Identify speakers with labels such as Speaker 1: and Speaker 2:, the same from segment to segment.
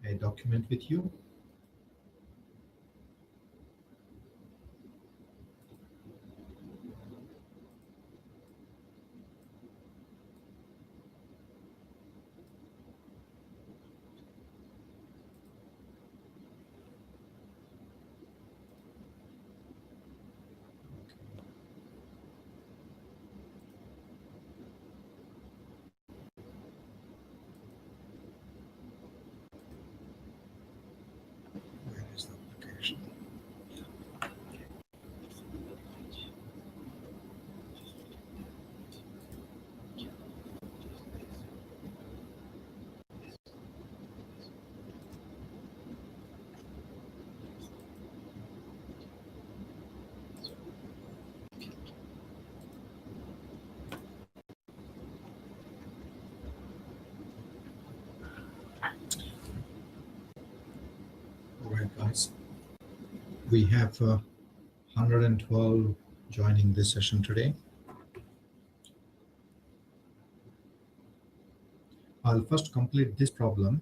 Speaker 1: a document with you. Where is the application? All right, guys. We have 112 joining this session today. I'll first complete this problem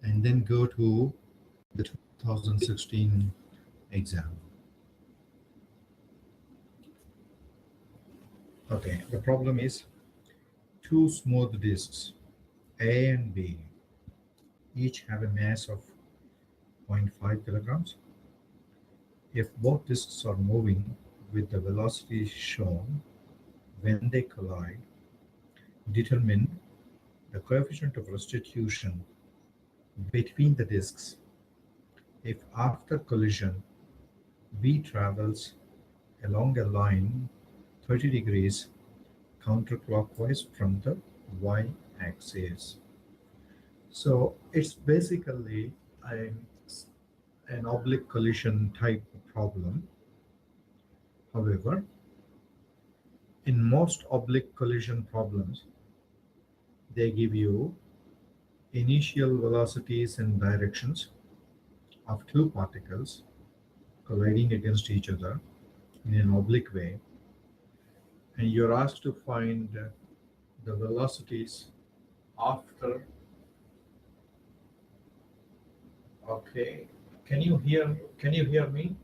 Speaker 1: and then go to the 2016 exam. Okay, the problem is two smooth disks, A and B, each have a mass of 0.5 kilograms. If both disks are moving with the velocity shown when they collide, determine the coefficient of restitution between the disks if after collision B travels along a line 30 degrees counterclockwise from the y-axis. So it's basically an oblique collision type problem. However, in most oblique collision problems, they give you initial velocities and directions of two particles colliding against each other in an oblique way, and you're asked to find the velocities after. Okay, can you hear me?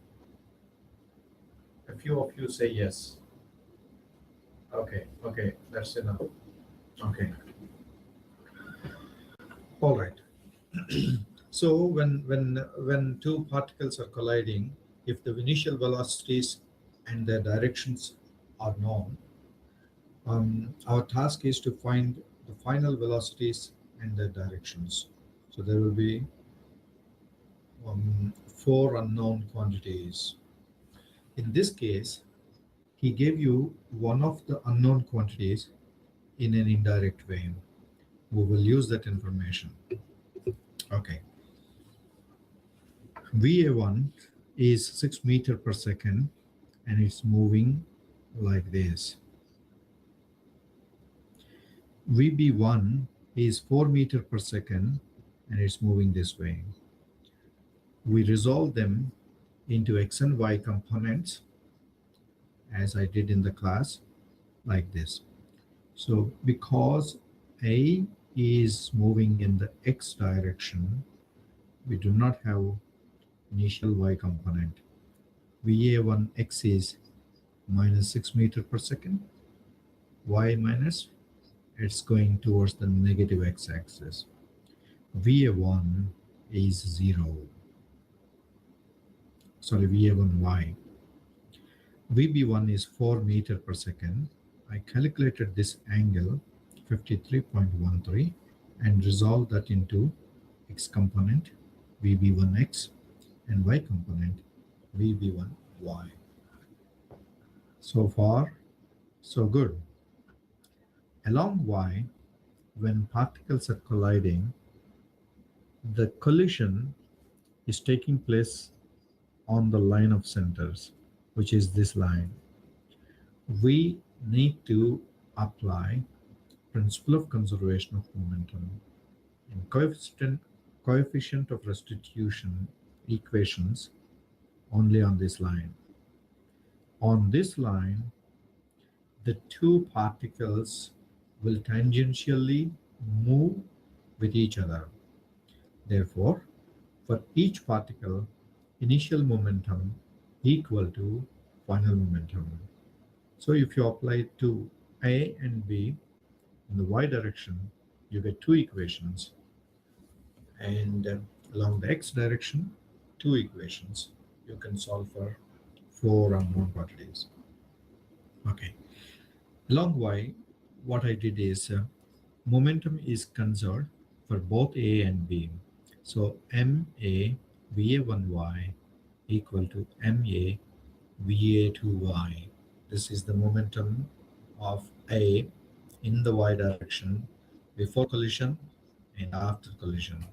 Speaker 1: A few of you say yes. Okay, that's enough. Okay, all right. So when two particles are colliding, if the initial velocities and their directions are known, our task is to find the final velocities and their directions. So there will be four unknown quantities. In this case, he gave you one of the unknown quantities in an indirect way. We will use that information. Okay. VA1 is 6 meter per second and it's moving like this. VB1 is 4 meter per second and it's moving this way. We resolve them into x and y components as I did in the class like this. So because A is moving in the x direction, we do not have initial y component. VA1x is minus 6 meter per second. Y minus, it's going towards the negative x-axis. VA1 is 0. Sorry, VA1y. VB1 is 4 meter per second. I calculated this angle 53.13 and resolved that into x component VB1x and y component VB1y. So far, so good. Along y, when particles are colliding, the collision is taking place on the line of centers, which is this line. We need to apply principle of conservation of momentum and coefficient of restitution equations only on this line. On this line, the two particles will tangentially move with each other. Therefore, for each particle, initial momentum equal to final momentum. So if you apply it to A and B in the y direction, you get two equations, and along the x direction, two equations. You can solve for four unknown quantities. Okay. Along y, what I did is momentum is conserved for both A and B. So MA VA1y equal to MA VA2y. This is the momentum of A in the y direction before collision and after collision.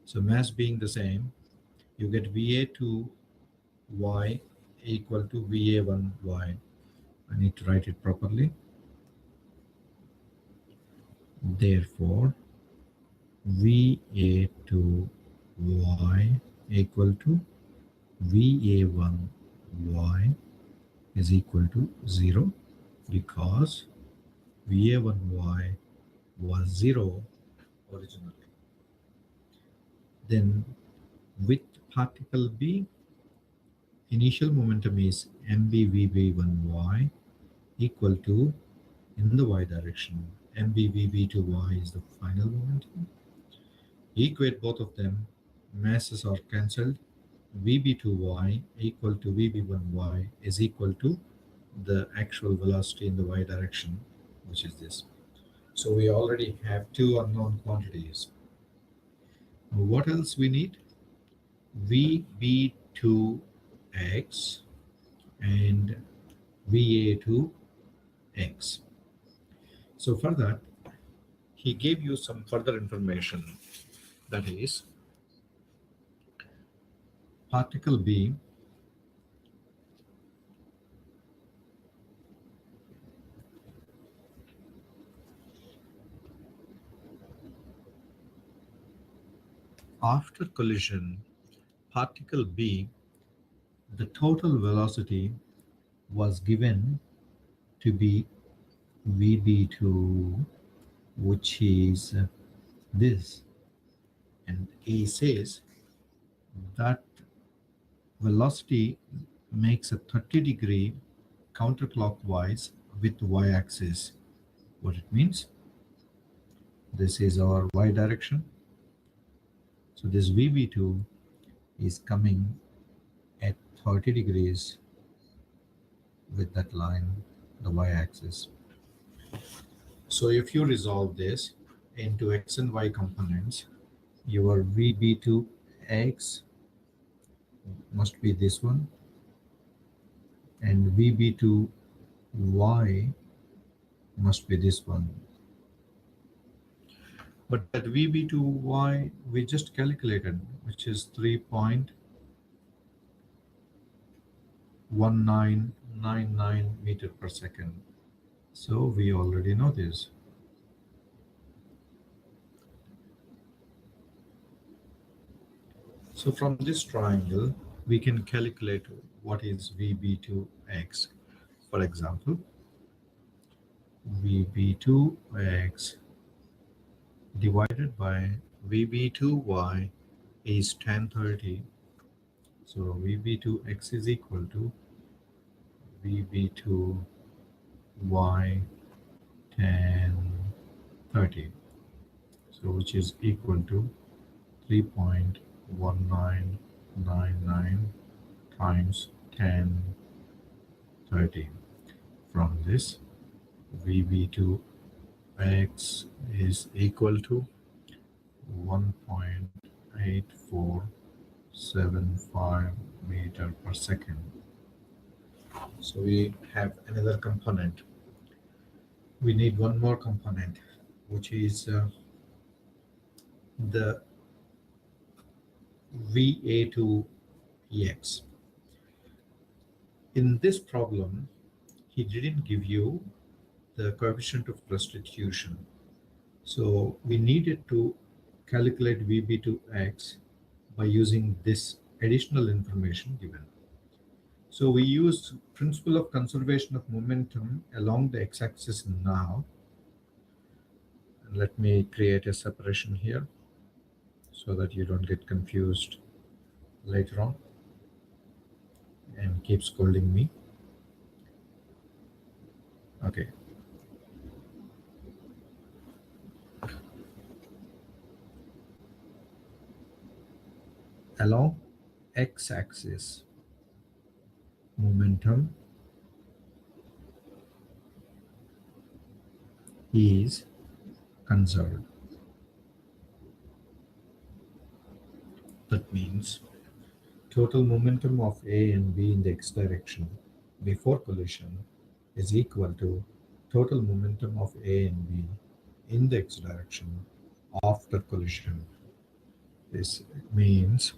Speaker 1: So mass being the same, you get VA2y equal to VA1y. I need to write it properly. Therefore, VA2y equal to VA1y is equal to 0 because VA1y was 0 originally. Then with particle B, initial momentum is MBVB1y equal to, in the y direction, MBVB2y is the final momentum. Equate both of them, masses are cancelled. VB2y equal to VB1y is equal to the actual velocity in the y direction, which is this. So we already have two unknown quantities. What else we need? VB2x and VA2x. So for that, he gave you some further information. That is, particle B after collision, particle B, the total velocity was given to be VB2, which is this. And he says that velocity makes a 30-degree counterclockwise with y-axis. What it means? This is our y direction. So this VB2 is coming at 30 degrees with that line, the y-axis. So if you resolve this into x and y components, your VB2x must be this one, and VB2y must be this one. But that VB2y we just calculated, which is 3.1999 meter per second. So we already know this. So from this triangle, we can calculate what is VB2x. For example, VB2x divided by VB2y is 1030. So VB2x is equal to VB2y 1030. So which is equal to 3.1999 times 1030. From this, VB2x is equal to 1.8475 meter per second. So we have another component. We need one more component, which is the VA2x. In this problem, he didn't give you the coefficient of restitution. So we needed to calculate VB2x by using this additional information given. So we used principle of conservation of momentum along the x-axis now. Let me create a separation here. So so that you don't get confused later on and keep scolding me. Okay. Along x-axis, momentum is conserved. That means total momentum of A and B in the x direction before collision is equal to total momentum of A and B in the x direction after collision. This means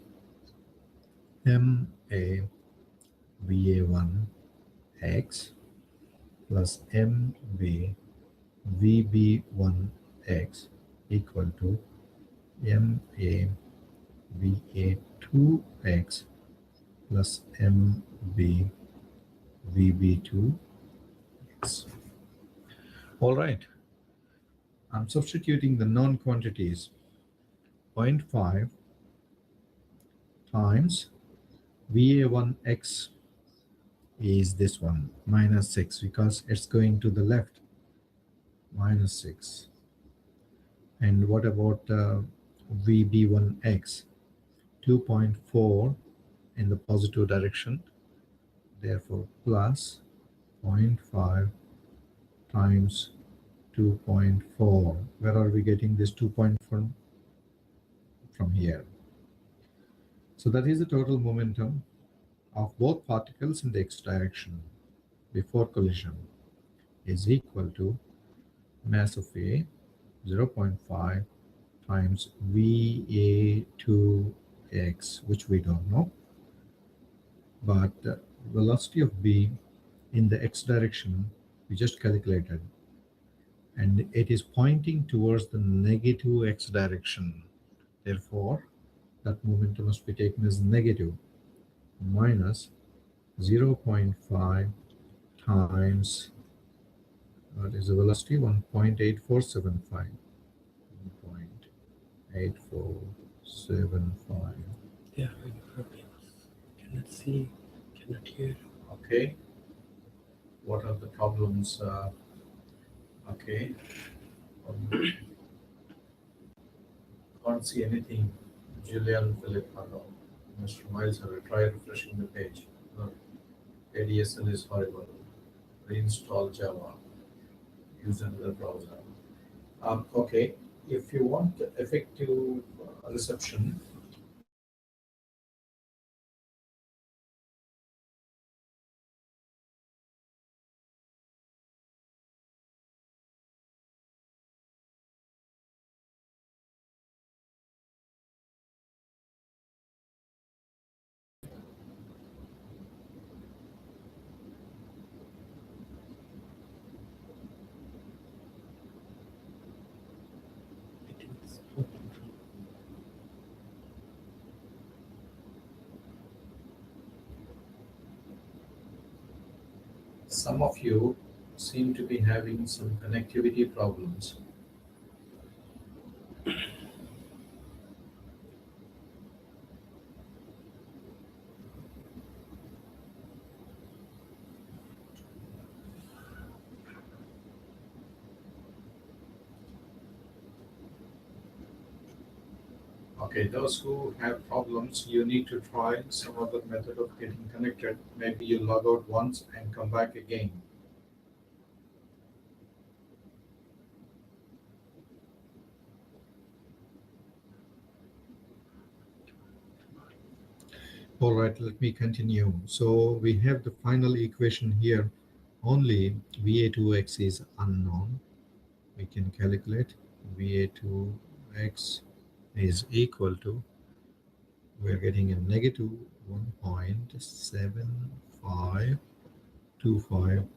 Speaker 1: MA VA1 x plus MB VB1 x equal to MA VA2 x plus MB VB2 x. All right. I'm substituting the known quantities. 0.5 times VA1x is this one, minus 6, because it's going to the left, minus 6. And what about VB1x? 2.4 in the positive direction, therefore plus 0.5 times 2.4. Where are we getting this 2.4 from here? So that is the total momentum of both particles in the x direction before collision is equal to mass of A 0.5 times VA2x, which we don't know, but velocity of B in the x direction we just calculated, and it is pointing towards the negative x direction. Therefore, that momentum must be taken as negative, minus 0.5 times, what is the velocity? 1.8475. 1.8475.
Speaker 2: There are any problems. Cannot see, cannot hear.
Speaker 1: Okay. What are the problems? Okay. Can't see anything. Julian Philip, hello. Mr. Miles, have you tried refreshing the page? No. ADSL is horrible. Reinstall Java. Use another browser. Okay. If you want effective reception,
Speaker 2: It is open from
Speaker 1: some of you seem to be having some connectivity problems. Okay, those who have problems, you need to try some other method of getting connected. Maybe you log out once and come back again. All right, let me continue. So we have the final equation here. Only VA2x is unknown. We can calculate VA2x is equal to, we're getting a negative 1.7525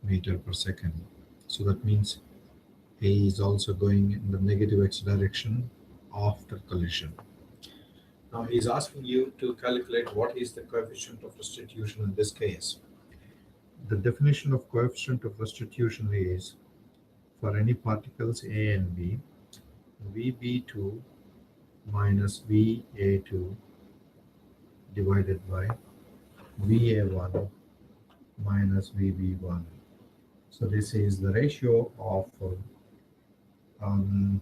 Speaker 1: meter per second. So that means A is also going in the negative x direction after collision. Now he's asking you to calculate what is the coefficient of restitution in this case. The definition of coefficient of restitution is, for any particles A and B, VB2 minus VA2 divided by VA1 minus VB1. So this is the ratio of um,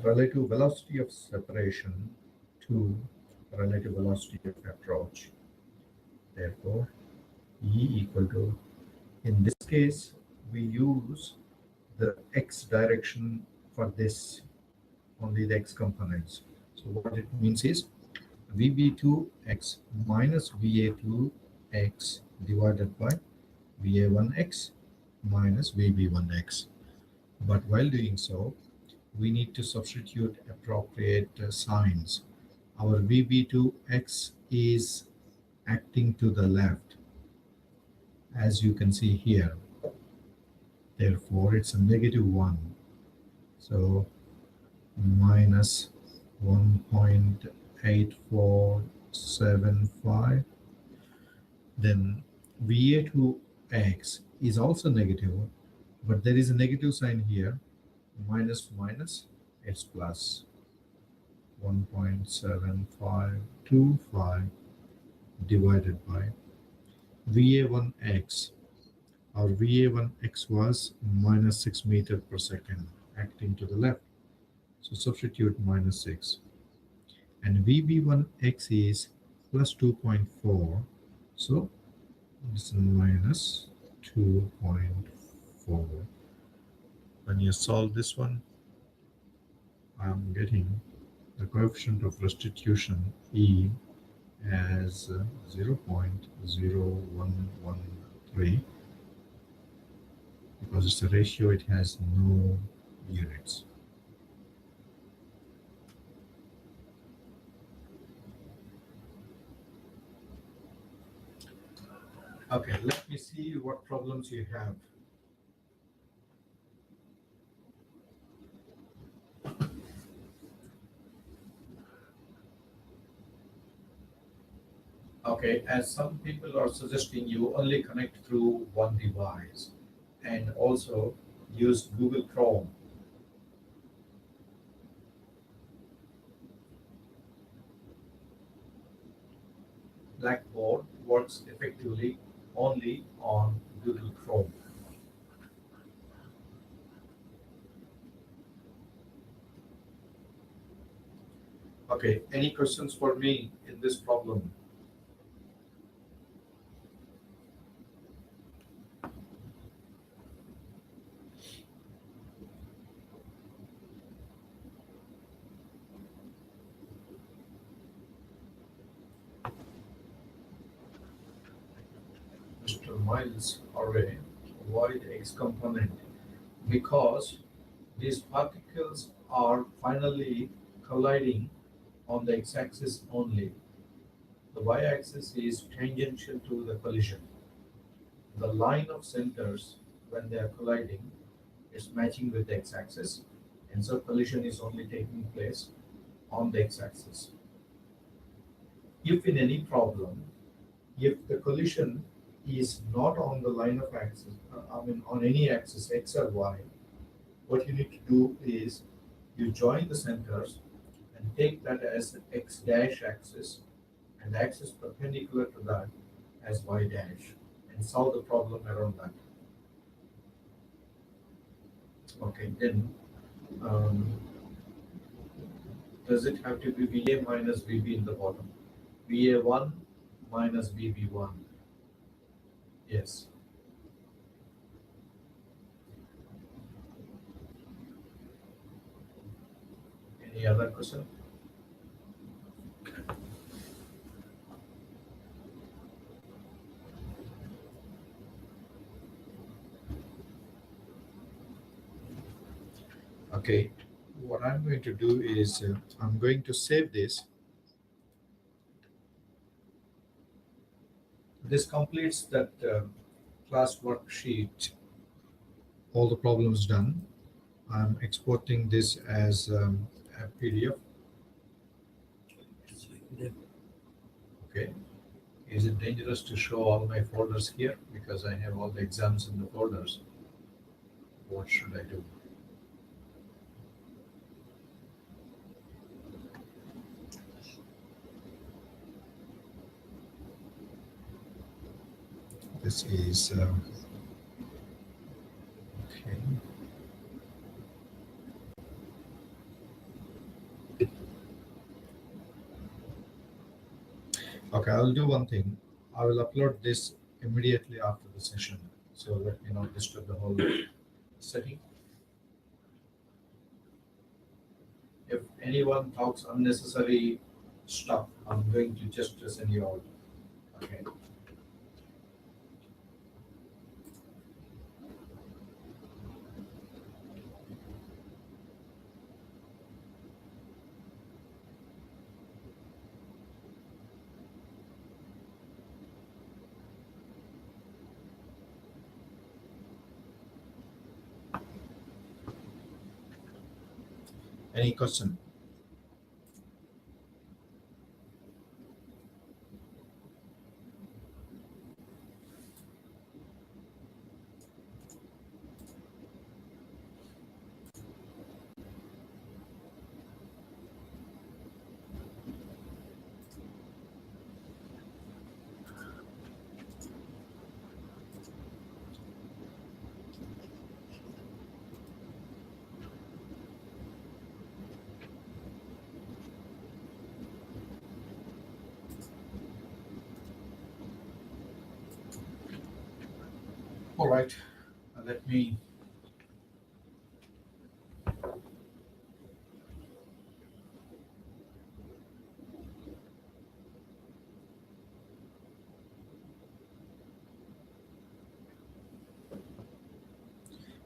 Speaker 1: relative velocity of separation to relative velocity of approach. Therefore, E equal to, in this case, we use the x direction for this, only the x components. So what it means is VB2x minus VA2x divided by VA1x minus VB1x. But while doing so, we need to substitute appropriate signs. Our VB2x is acting to the left, as you can see here. Therefore, it's a -1. So minus 1.8475. Then VA2x is also negative, but there is a negative sign here. Minus minus, it's plus 1.7525 divided by VA1x. Our VA1x was minus 6 meters per second, acting to the left. So substitute minus 6. And VB1x is plus 2.4. So it's minus 2.4. When you solve this one, I'm getting the coefficient of restitution E as 0.0113. Because it's a ratio, it has no units. Okay, let me see what problems you have. Okay, as some people are suggesting, you only connect through one device and also use Google Chrome. Blackboard works effectively only on Google Chrome. Okay, any questions for me in this problem? Mr. Miles Array, avoid X component because these particles are finally colliding on the x-axis only. The y-axis is tangential to the collision. The line of centers, when they are colliding, is matching with the x-axis, and so collision is only taking place on the x-axis. If in any problem, if the collision is not on the line of axis, on any axis, x or y, what you need to do is you join the centers and take that as an x dash axis and the axis perpendicular to that as y dash and solve the problem around that. Okay, then does it have to be VA minus VB in the bottom? VA1 minus VB1. Yes. Any other question? Okay, what I'm going to do is I'm going to save this. This completes that class worksheet. All the problems done. I'm exporting this as a PDF. Okay. Is it dangerous to show all my folders here because I have all the exams in the folders? What should I do? this is okay. Okay, I'll do one thing. I will upload this immediately after the session. So let me not disturb the whole setting. If anyone talks unnecessary stuff, I'm going to just send you out. Okay. Any question? All right. Let me.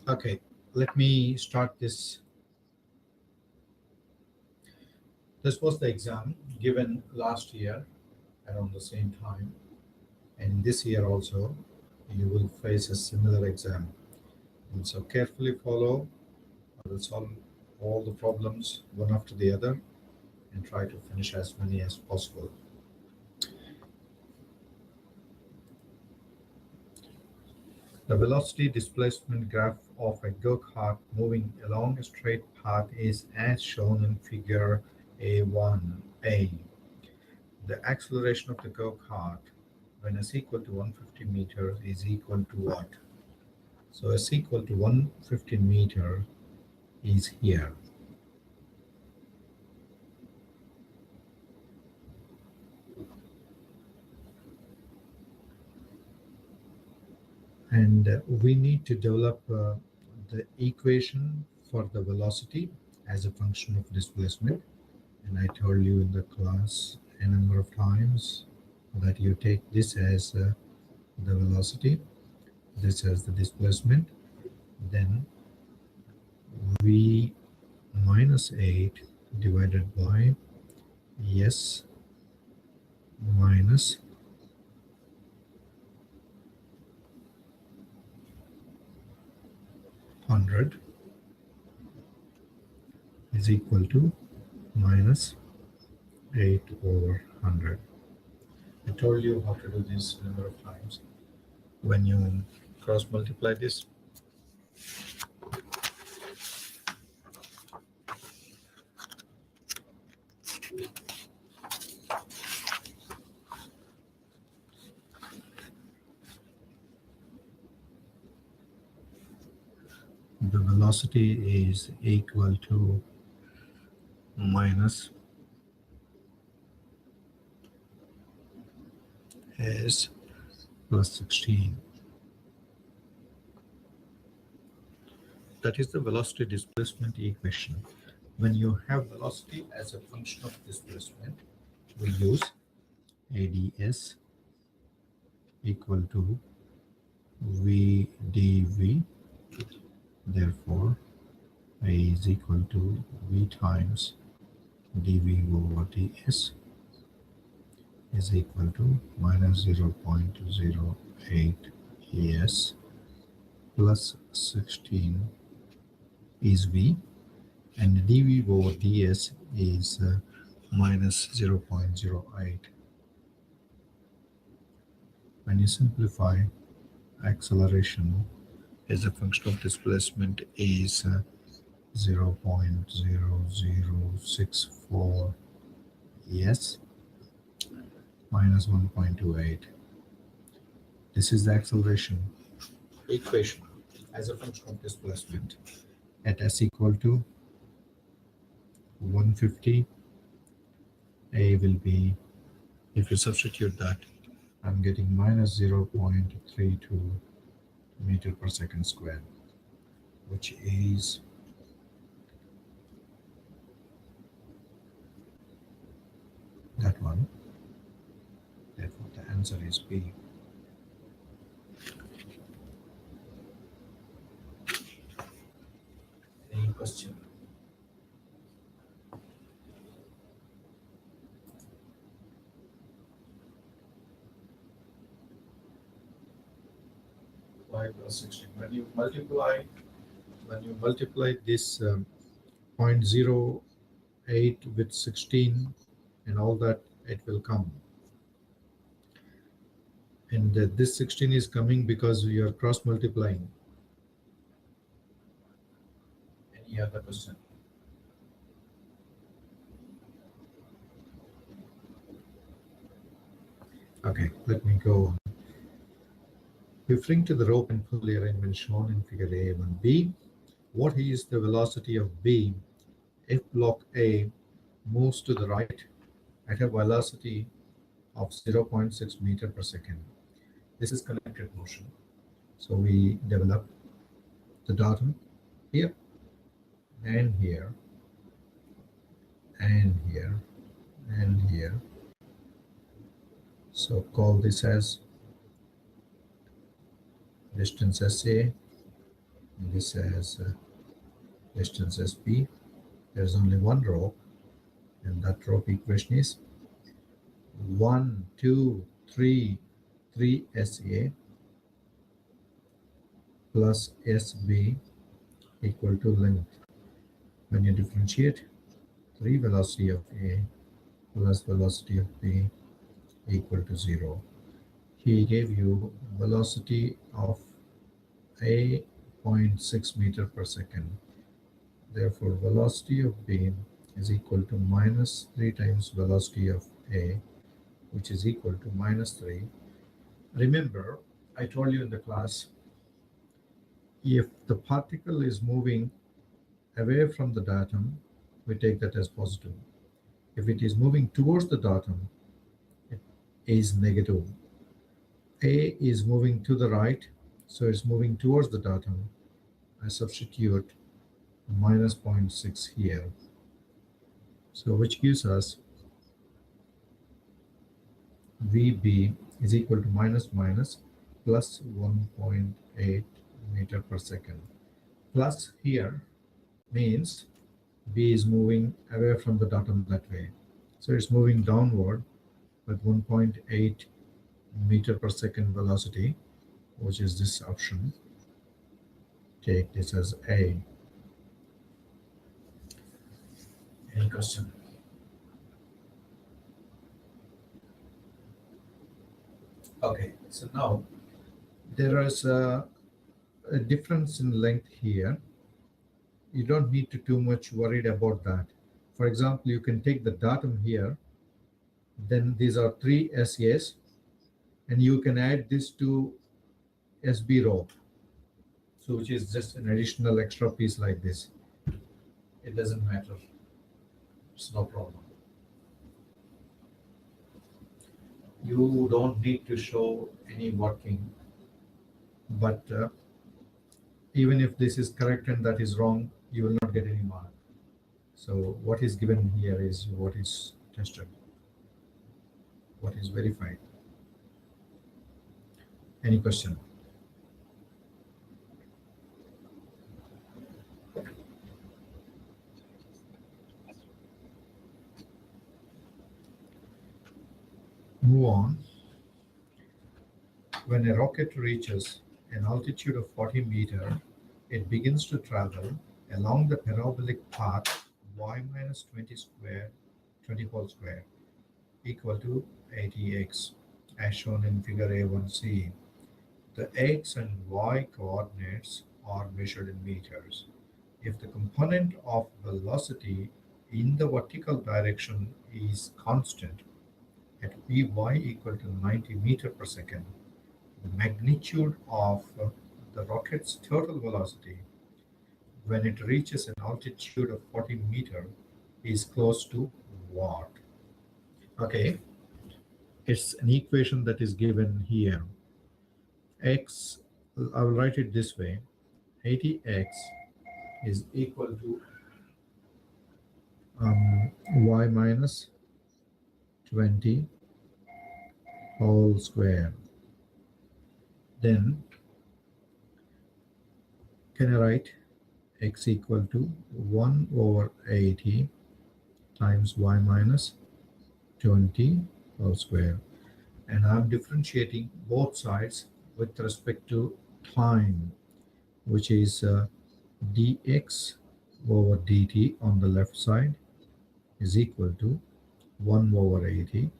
Speaker 1: Okay, let me start this. This was the exam given last year around the same time, and this year also you will face a similar exam. And so carefully follow. I will solve all the problems one after the other and try to finish as many as possible. The velocity displacement graph of a go-kart moving along a straight path is as shown in figure A1A. The acceleration of the go-kart when s equal to 150 meters is equal to what? So s equal to 150 meter is here. And we need to develop the equation for the velocity as a function of displacement. And I told you in the class a number of times that you take this as the velocity, this as the displacement, then v minus 8 divided by s minus 100 is equal to minus 8 over 100. I told you how to do this a number of times. When you cross multiply this, the velocity is equal to minus s plus 16. That is the velocity displacement equation. When you have velocity as a function of displacement, we use AdS equal to V dV. Therefore, A is equal to V times dV over ds is equal to minus 0.08 es plus 16 is V, and dV over ds is minus 0.08. When you simplify, acceleration as a function of displacement is 0.0064 es minus 1.28. This is the acceleration equation as a function of displacement at s equal to 150. A will be, if you substitute that, I'm getting minus 0.32 meter per second square, which is that one. Therefore, the answer is B. Any question? Y plus 16. When you multiply this 0.08 with 16 and all that, it will come. And this 16 is coming because we are cross multiplying. Any other question? Okay, let me go on. Referring to the rope and pulley arrangement shown in figure A1B, what is the velocity of B if block A moves to the right at a velocity of 0.6 meter per second? This is connected motion. So we develop the datum here and here and here and here. So call this as distance SA, and this as distance SP. There's only one rope, and that rope equation is 1, 2, 3, 3 SA plus SB equal to length. When you differentiate, 3 velocity of A plus velocity of B equal to 0. He gave you velocity of A 0.6 meter per second. Therefore, velocity of B is equal to minus 3 times velocity of A, which is equal to minus 3. Remember, I told you in the class, if the particle is moving away from the datum, we take that as positive. If it is moving towards the datum, it is negative. A is moving to the right, so it's moving towards the datum. I substitute minus 0.6 here. So which gives us VB is equal to minus minus plus 1.8 meter per second. Plus here means B is moving away from the datum that way. So it's moving downward with 1.8 meter per second velocity, which is this option. Take this as A. Any question? Okay, so now there is a difference in length here. You don't need to too much worried about that. For example, you can take the datum here, then these are 3 SAs, and you can add this to SB rope. So which is just an additional extra piece like this. It doesn't matter. It's no problem. You don't need to show any working, but even if this is correct and that is wrong, you will not get any mark. So what is given here is what is tested, what is verified. Any question? Move on. When a rocket reaches an altitude of 40 meters, it begins to travel along the parabolic path y minus 20 square, 20 whole square, equal to 80x, as shown in figure A1C. The x and y coordinates are measured in meters. If the component of velocity in the vertical direction is constant at Vy equal to 90 meter per second, the magnitude of the rocket's total velocity when it reaches an altitude of 40 meter is close to what? Okay, it's an equation that is given here. X, I will write it this way, 80x is equal to y minus 20 whole square. Then can I write x equal to 1 over 80 times y minus 20 whole square. And I'm differentiating both sides with respect to time, which is dx over dt on the left side is equal to 1 over 80.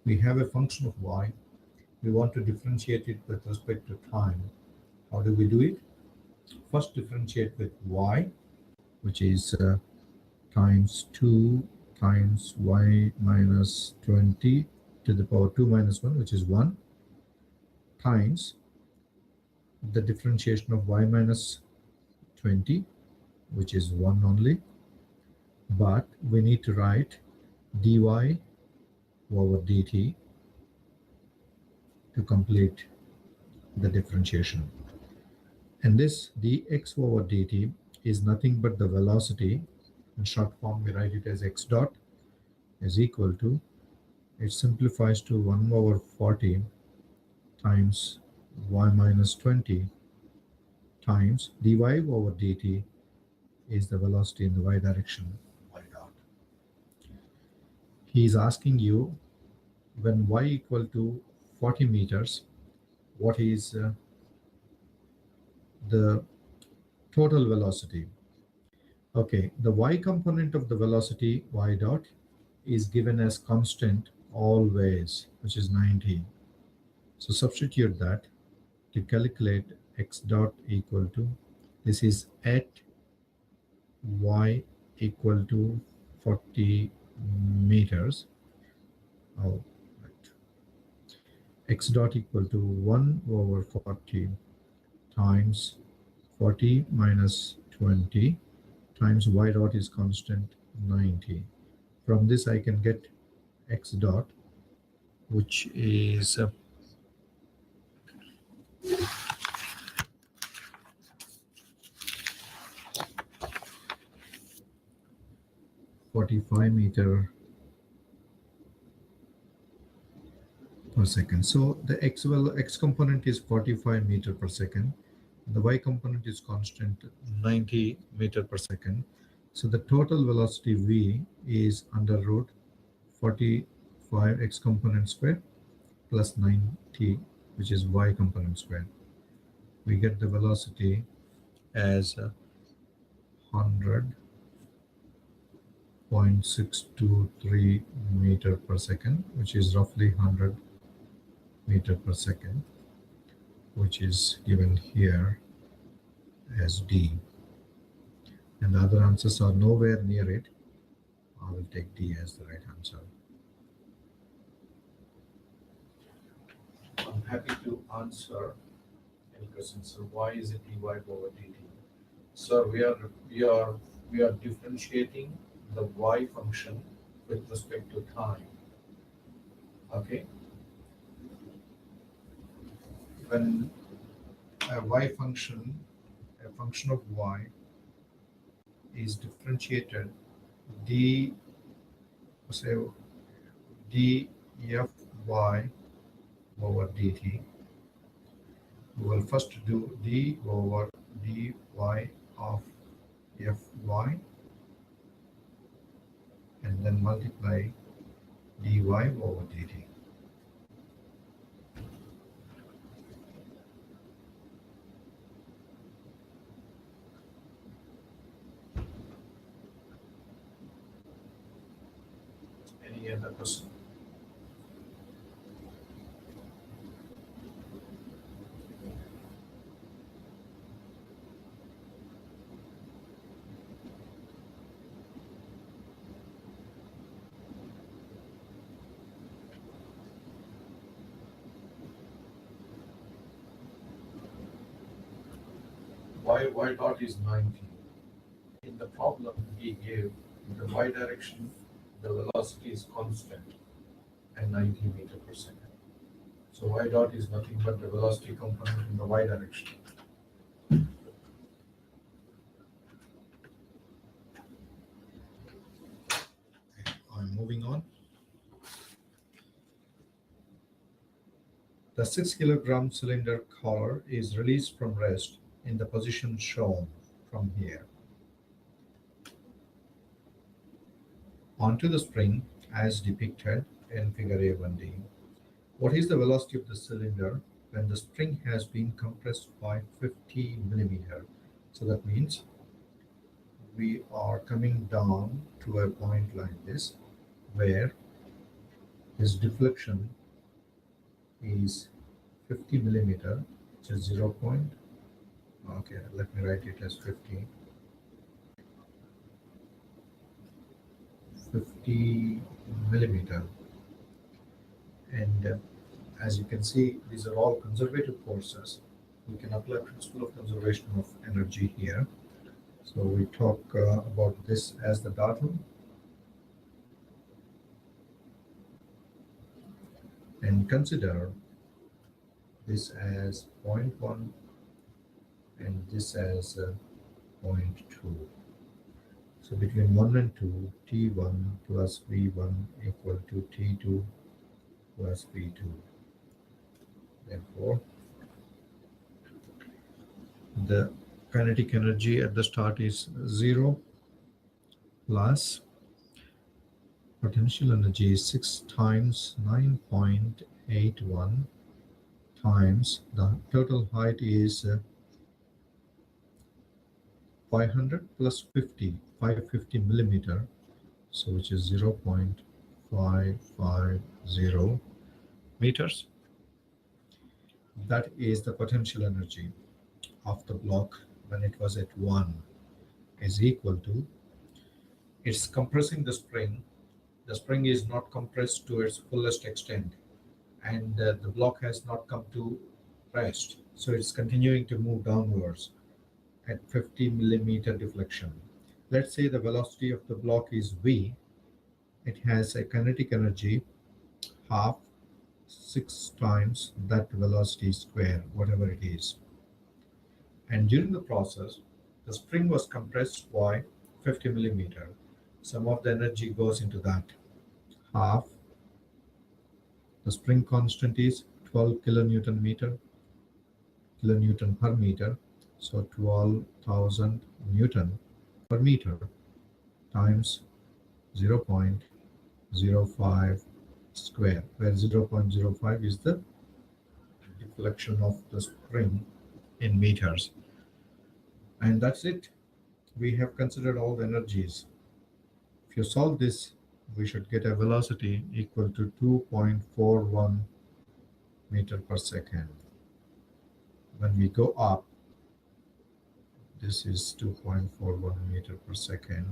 Speaker 1: We have a function of y. We want to differentiate it with respect to time. How do we do it? First differentiate with y, which is times 2 times y minus 20 to the power 2 minus 1, which is 1, times the differentiation of y minus 20, which is 1 only. But we need to write dy over dt to complete the differentiation. And this dx over dt is nothing but the velocity. In short form, we write it as x dot is equal to, it simplifies to 1 over 40 times y minus 20 times dy over dt is the velocity in the y direction, y dot. He is asking you when y equal to 40 meters, what is the total velocity? Okay, the y component of the velocity y dot is given as constant always, which is 90. So substitute that to calculate x dot equal to, this is at y equal to 40 meters. Oh, right. X dot equal to 1 over 40 times 40 minus 20 times y dot is constant 90. From this I can get x dot, which is 45 meter per second. So the x component is 45 meter per second. The y component is constant 90 meter per second. So the total velocity v is under root 45 x component square plus 90, which is y component square. We get the velocity as 100.623 meter per second, which is roughly 100 meter per second, which is given here as D. And the other answers are nowhere near it. I will take D as the right answer. I'm happy to answer any questions. So why is it dy over dt? So we are differentiating the y function with respect to time. Okay. When a y function, a function of y is differentiated d, say dfy over dt, we will first do d over dy of fy and then multiply dy over dt. Any other question? why y dot is 90? In the problem he gave, in the y direction, the velocity is constant and 90 meter per second. So y dot is nothing but the velocity component in the y direction. I'm moving on. The 6 kilogram cylinder collar is released from rest in the position shown from here onto the spring as depicted in figure A1D. What is the velocity of the cylinder when the spring has been compressed by 50 millimeter? So that means we are coming down to a point like this where this deflection is 50 millimeter, which is 0. Okay, let me write it as 50 millimeter. And as you can see, these are all conservative forces. We can apply principle of conservation of energy here. So we talk about this as the datum and consider this as 0.1 and this as 0.2. So between 1 and 2, T1 plus V1 equal to T2 plus V2. Therefore, the kinetic energy at the start is 0 plus potential energy is 6 times 9.81 times the total height is 500 plus 50, 550 millimeter, so which is 0.550 meters. That is the potential energy of the block when it was at 1 is equal to, it's compressing the spring. The spring is not compressed to its fullest extent and the block has not come to rest. So it's continuing to move downwards at 50 millimeter deflection. Let's say the velocity of the block is V. It has a kinetic energy half 6 times that velocity square, whatever it is. And during the process, the spring was compressed by 50 millimeter. Some of the energy goes into that. Half the spring constant is 12 kilonewton per meter. So 12,000 Newton per meter times 0.05 square, where 0.05 is the deflection of the spring in meters. And that's it. We have considered all the energies. If you solve this, we should get a velocity equal to 2.41 meter per second. When we go up, this is 2.41 meter per second.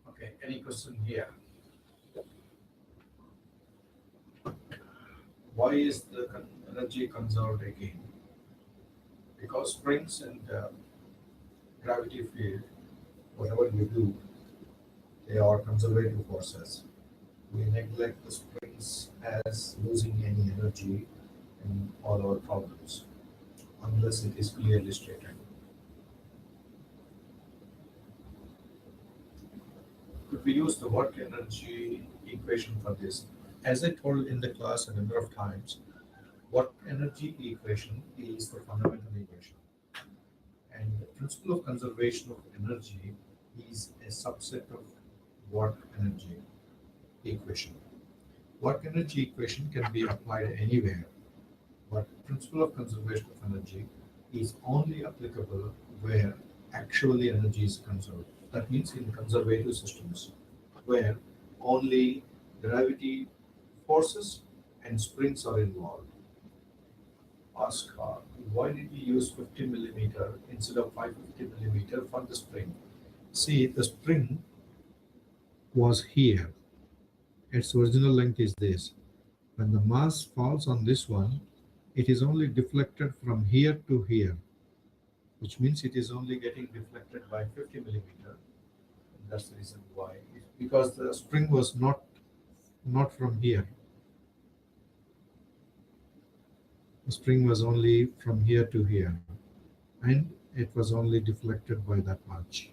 Speaker 1: Okay, any question here? Why is the energy conserved again? Because springs and gravity field, whatever you do, they are conservative forces. We neglect the springs as losing any energy in all our problems, unless it is clearly stated. Could we use the work energy equation for this? As I told in the class a number of times, work energy equation is the fundamental equation. And the principle of conservation of energy is a subset of work energy equation. Work energy equation can be applied anywhere, but principle of conservation of energy is only applicable where actually energy is conserved. That means in conservative systems where only gravity forces and springs are involved. Ask why did we use 50 millimeter instead of 550 millimeter for the spring? See, the spring was here. Its original length is this. When the mass falls on this one, it is only deflected from here to here, which means it is only getting deflected by 50 millimeter. And that's the reason why. Because the spring was not from here. The spring was only from here to here, and it was only deflected by that much.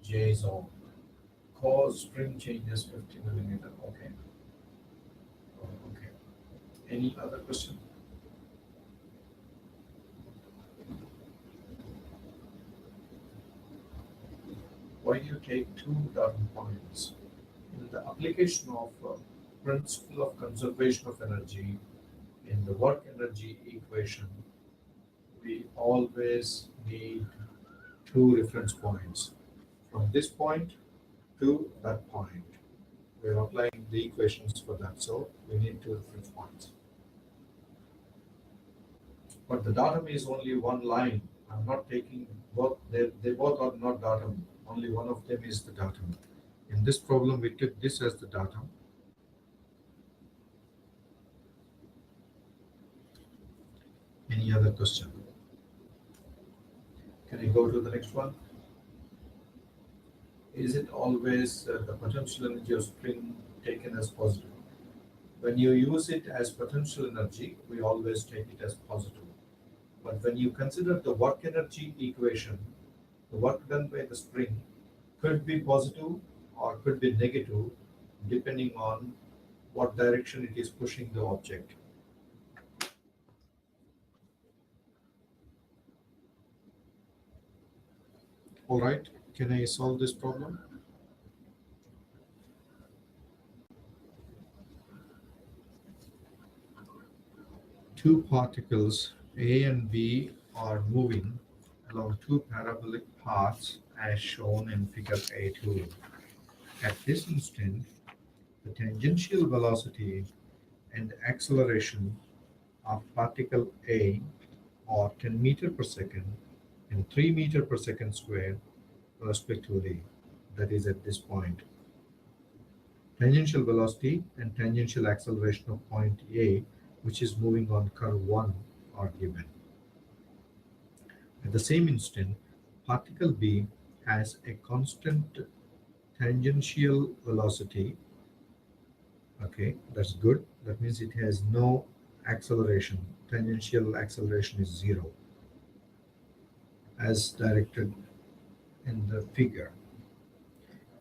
Speaker 1: J zone. Cause spring changes 50 millimeter. Okay. Okay. Any other question? Why do you take two Darwin points? In the application of principle of conservation of energy in the work energy equation, we always need two reference points. From this point to that point, we're applying the equations for that, so we need two reference points. But the datum is only one line. I'm not taking both, they both are not datum, only one of them is the datum. In this problem, we took this as the datum. Any other question? Can I go to the next one? Is it always the potential energy of spring taken as positive? When you use it as potential energy, we always take it as positive. But when you consider the work energy equation, the work done by the spring could be positive or could be negative depending on what direction it is pushing the object. All right, can I solve this problem? Two particles A and B are moving along two parabolic paths as shown in figure A2. At this instant, the tangential velocity and acceleration of particle A are 10 meter per second and 3 meter per second square respectively. That is at this point. Tangential velocity and tangential acceleration of point A, which is moving on curve 1, are given. At the same instant, particle B has a constant tangential velocity. Okay, that's good. That means it has no acceleration. Tangential acceleration is 0, as directed in the figure.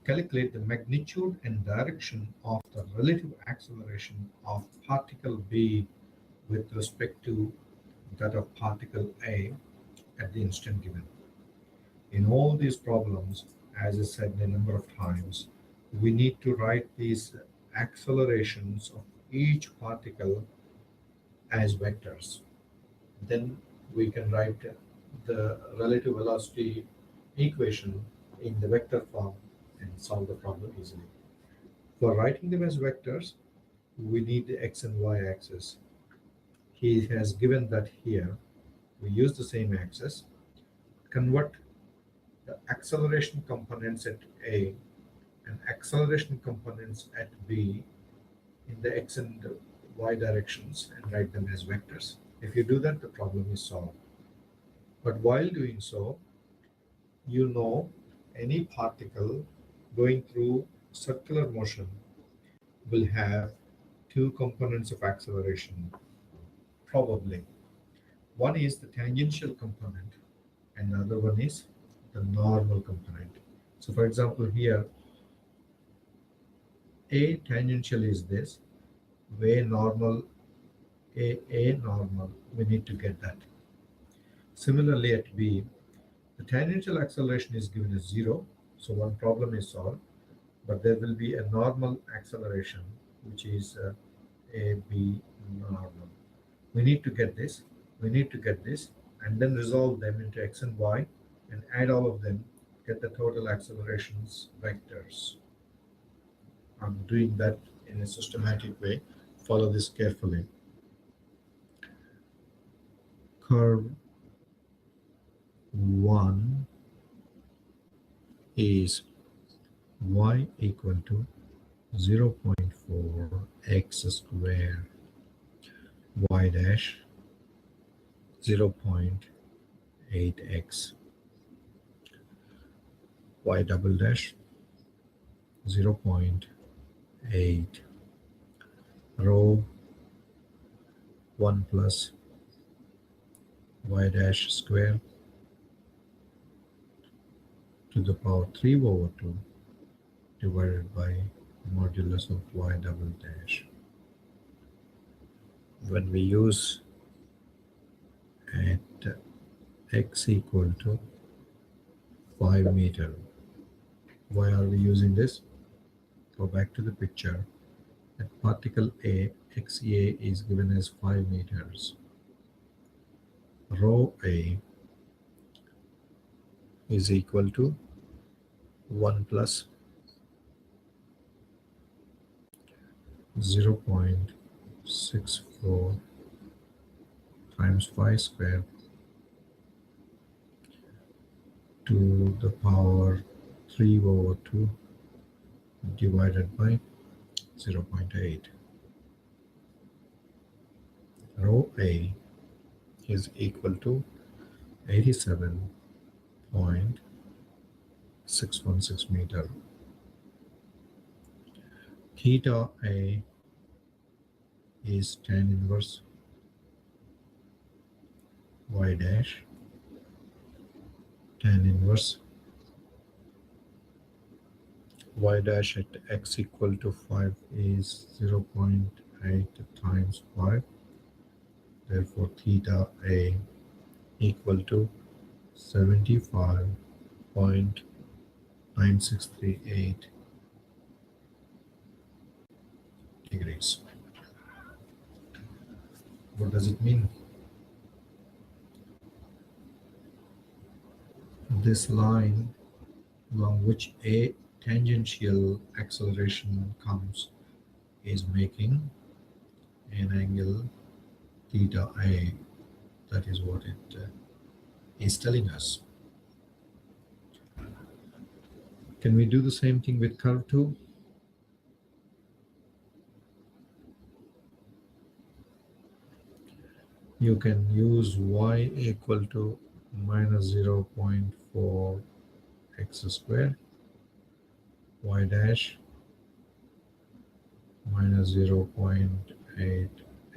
Speaker 1: Calculate the magnitude and direction of the relative acceleration of particle B with respect to that of particle A at the instant given. In all these problems, as I said a number of times, we need to write these accelerations of each particle as vectors. Then we can write the relative velocity equation in the vector form and solve the problem easily. For writing them as vectors, we need the x and y axis. He has given that here. We use the same axis, convert the acceleration components at A and acceleration components at B in the x and y directions and write them as vectors. If you do that, the problem is solved. But while doing so, you know any particle going through circular motion will have two components of acceleration, probably. One is the tangential component and the other one is the normal component. So for example, here, A tangential is this, A normal, A normal, we need to get that. Similarly at B, the tangential acceleration is given as 0, so one problem is solved, but there will be a normal acceleration, which is A, B normal. We need to get this, we need to get this, and then resolve them into x and y, and add all of them, get the total accelerations vectors. I'm doing that in a systematic way. Follow this carefully. Curve 1 is y equal to 0.4 x square, y dash 0.8 x, y double dash 0.8, rho 1 plus y dash square to the power 3 over 2 divided by modulus of y double dash. When we use at x equal to 5 meter, why are we using this? Go back to the picture. At particle A, xa is given as 5 meters. Rho A is equal to 1 plus 0.64 times 5 square to the power 3 over 2 divided by 0.8. Rho A is equal to 87.616 meter. Theta A is tan inverse y dash, tan inverse y dash at x equal to 5 is 0.8 times 5. Therefore, theta A equal to 75.9638 degrees. What does it mean? This line along which a tangential acceleration comes is making an angle theta A. That is what it is telling us. Can we do the same thing with curve 2? You can use y equal to minus 0.4 x square, y dash minus 0.8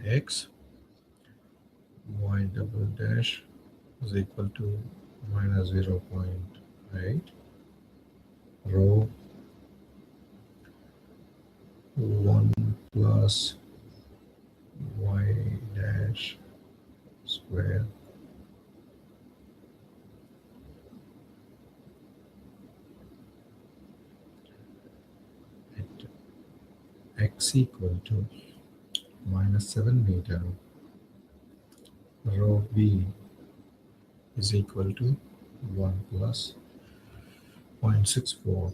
Speaker 1: x, y double dash is equal to minus 0.8, rho 1 plus y dash square at x equal to minus 7 meter, rho b is equal to 1 plus 0.64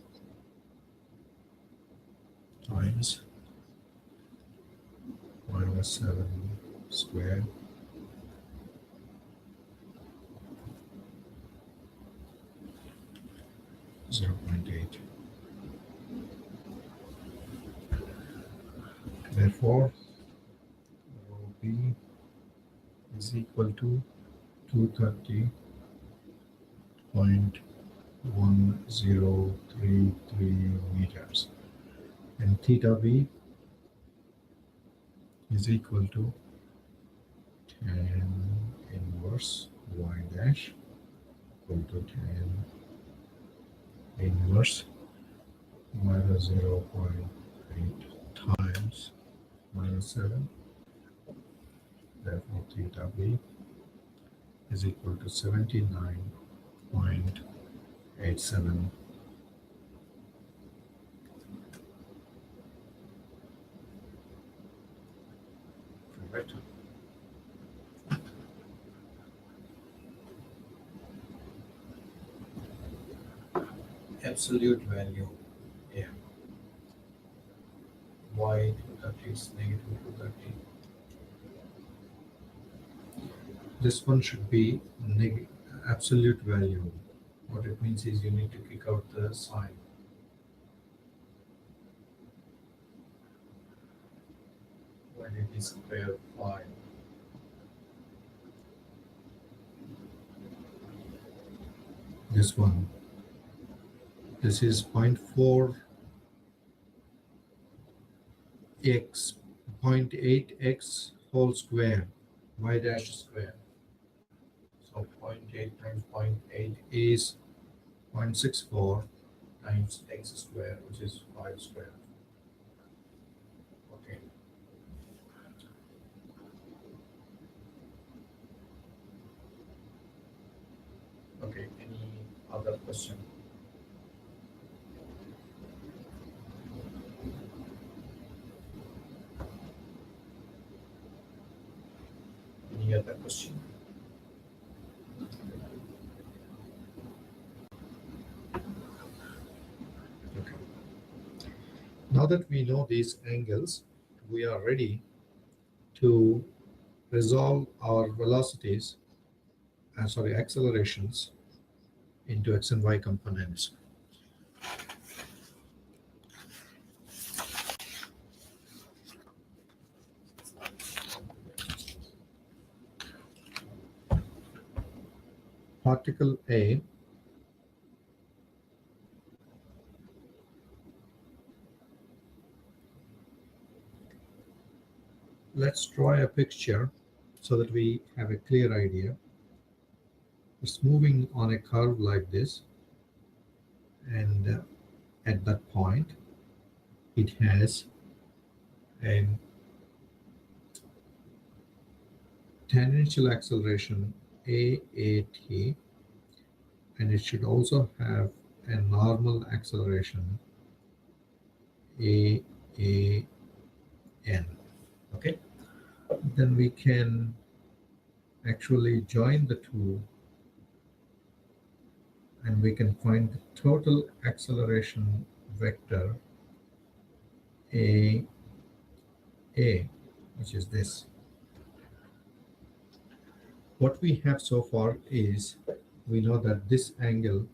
Speaker 1: times minus 7 square zero 0.8. Therefore, rho b is equal to 230.1033 meters, and theta b is equal to tan inverse y dash equal to tan inverse minus 0.8 times minus 7. Therefore, theta b is equal to 79.87. Correct. Absolute value. Yeah. Y 230 is negative 230. This one should be absolute value. What it means is you need to kick out the sign. and it is square 5. This one, this is 0.4 x 0.8x whole square y dash square. So 0.8 times 0.8 is 0.64 times x square, which is 5 square. Okay. Okay, any other question? Any other question? Okay. Now that we know these angles, we are ready to resolve our velocities, accelerations into x and y components. Particle A let's draw a picture so that we have a clear idea. It's moving on a curve like this, and at that point, it has a tangential acceleration AAT, and it should also have a normal acceleration AAN. Okay, then we can actually join the two, and we can find the total acceleration vector A, which is this. What we have so far is we know that this angle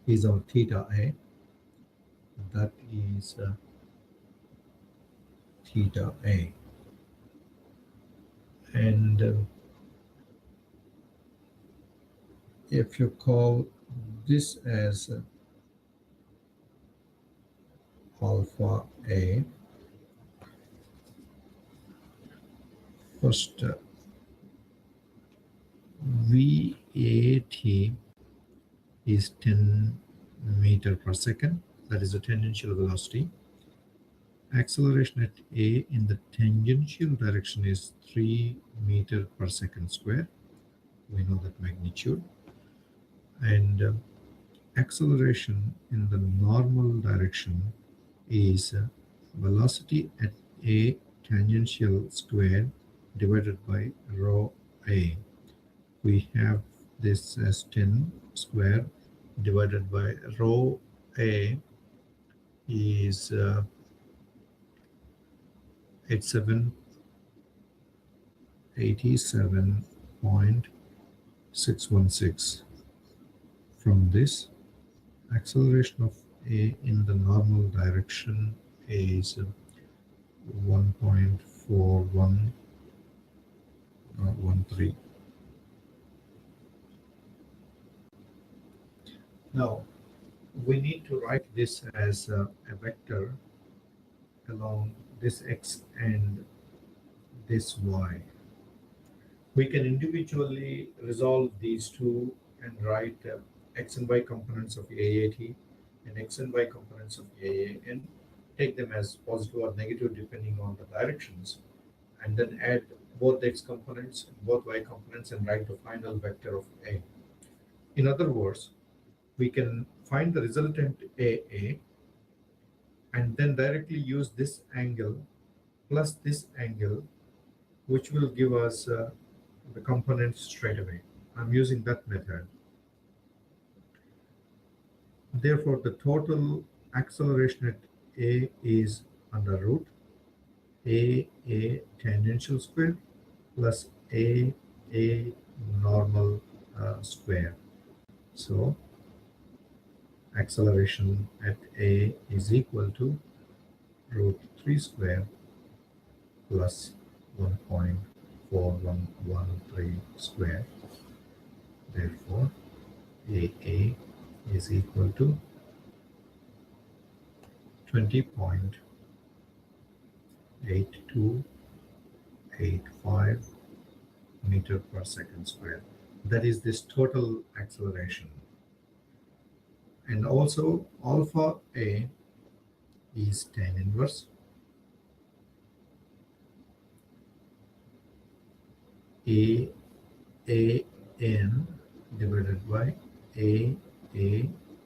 Speaker 1: is our theta A. That is theta A. And if you call this as alpha A, first VAT is 10 meter per second. That is the tangential velocity. Acceleration at A in the tangential direction is 3 meter per second square. We know that magnitude. And acceleration in the normal direction is velocity at A tangential square divided by rho A. We have this as 10 square divided by rho A is 87.616. From this, acceleration of A in the normal direction is 1.4113. Now, we need to write this as a vector along this x and this y. We can individually resolve these two and write x and y components of AAT and x and y components of AAN, take them as positive or negative depending on the directions, and then add both the x components and both y components and write the final vector of A. In other words, we can find the resultant AA and then directly use this angle plus this angle, which will give us the components straight away. I'm using that method. Therefore, the total acceleration at A is under root A tangential square plus A normal square. So acceleration at A is equal to root 3 square plus 1.4113 square. Therefore, AA is equal to 20.8285 meter per second square. That is this total acceleration. And also alpha A is tan inverse A n divided by A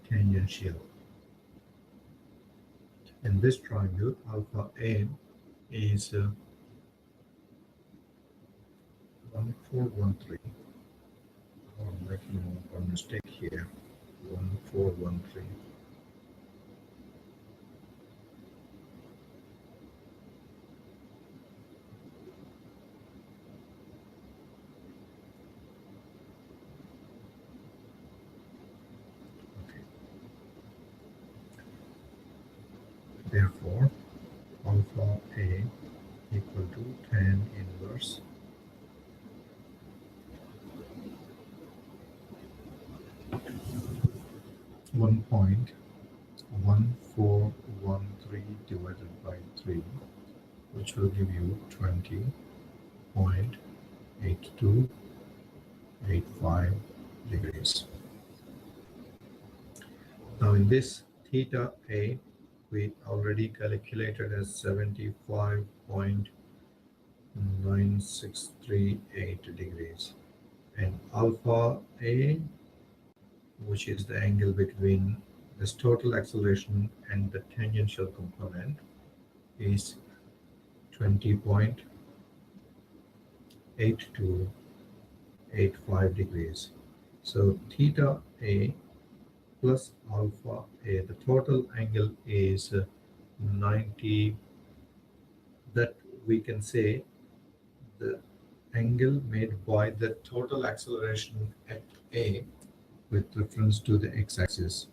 Speaker 1: tangential. In this triangle, alpha A is 1413. I'm making a mistake here. 1413. Okay. Therefore, alpha A equal to tan inverse 1.1413 divided by 3, which will give you 20.8285 degrees. Now in this theta A, we already calculated as 75.9638 degrees. And alpha A, which is the angle between this total acceleration and the tangential component, is 20.8285 degrees. So theta A plus alpha A, the total angle is 90. That we can say the angle made by the total acceleration at A with reference to the x-axis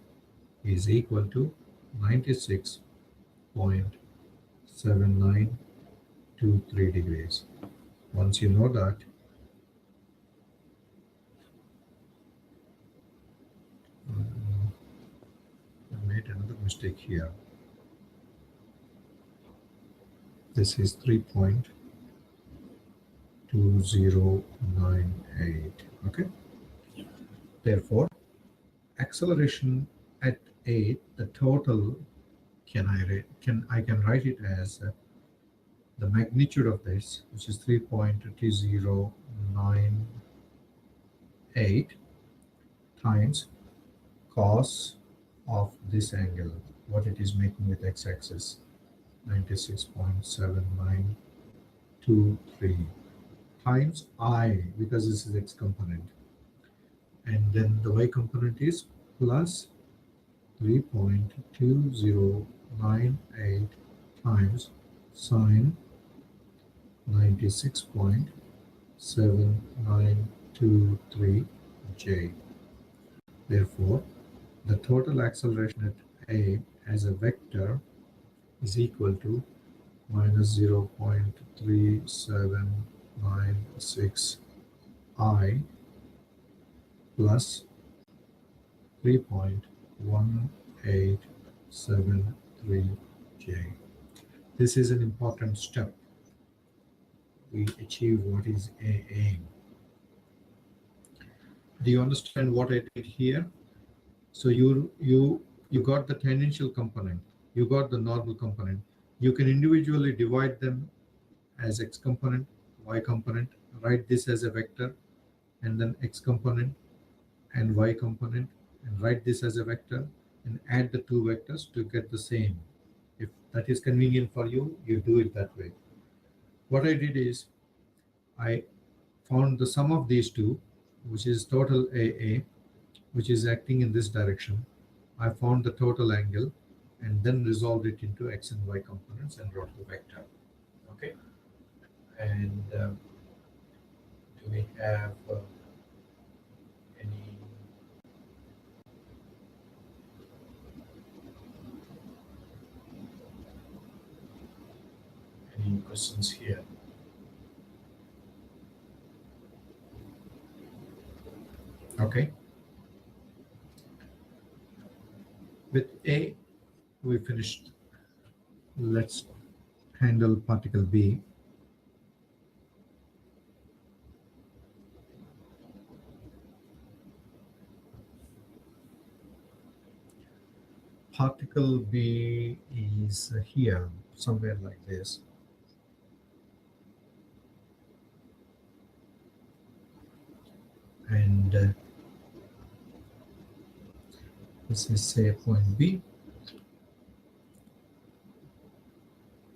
Speaker 1: is equal to 96.7923 degrees. Once you know that, I made another mistake here. This is 3.2098. Okay. Therefore, acceleration at A, the total I can write it as the magnitude of this, which is 3.2098 times cos of this angle, what it is making with x-axis, 96.7923 times I, because this is x component, and then the y component is plus 3.2098 times sine 96.7923 J. Therefore, the total acceleration at A as a vector is equal to minus 0.3796 I plus 3.1873 J. This is an important step. We achieve what is AA. Do you understand what I did here? So you got the tangential component, you got the normal component. You can individually divide them as x component, y component, write this as a vector, and then x component and y component, and write this as a vector, and add the two vectors to get the same. If that is convenient for you, you do it that way. What I did is I found the sum of these two, which is total AA, which is acting in this direction. I found the total angle and then resolved it into x and y components and wrote the vector. Okay. And do we have any questions here. Okay. With A, we finished. Let's handle particle B. Particle B is here, somewhere like this. And this is say point B.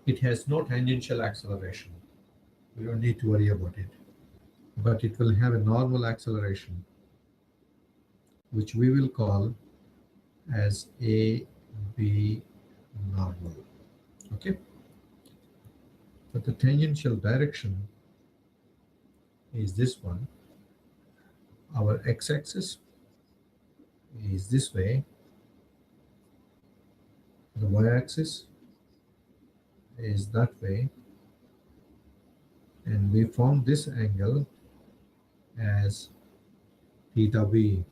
Speaker 1: It has no tangential acceleration. We don't need to worry about it. But it will have a normal acceleration, which we will call as AB normal. Okay? But the tangential direction is this one. Our x-axis is this way. The y-axis is that way. And we form this angle as theta b.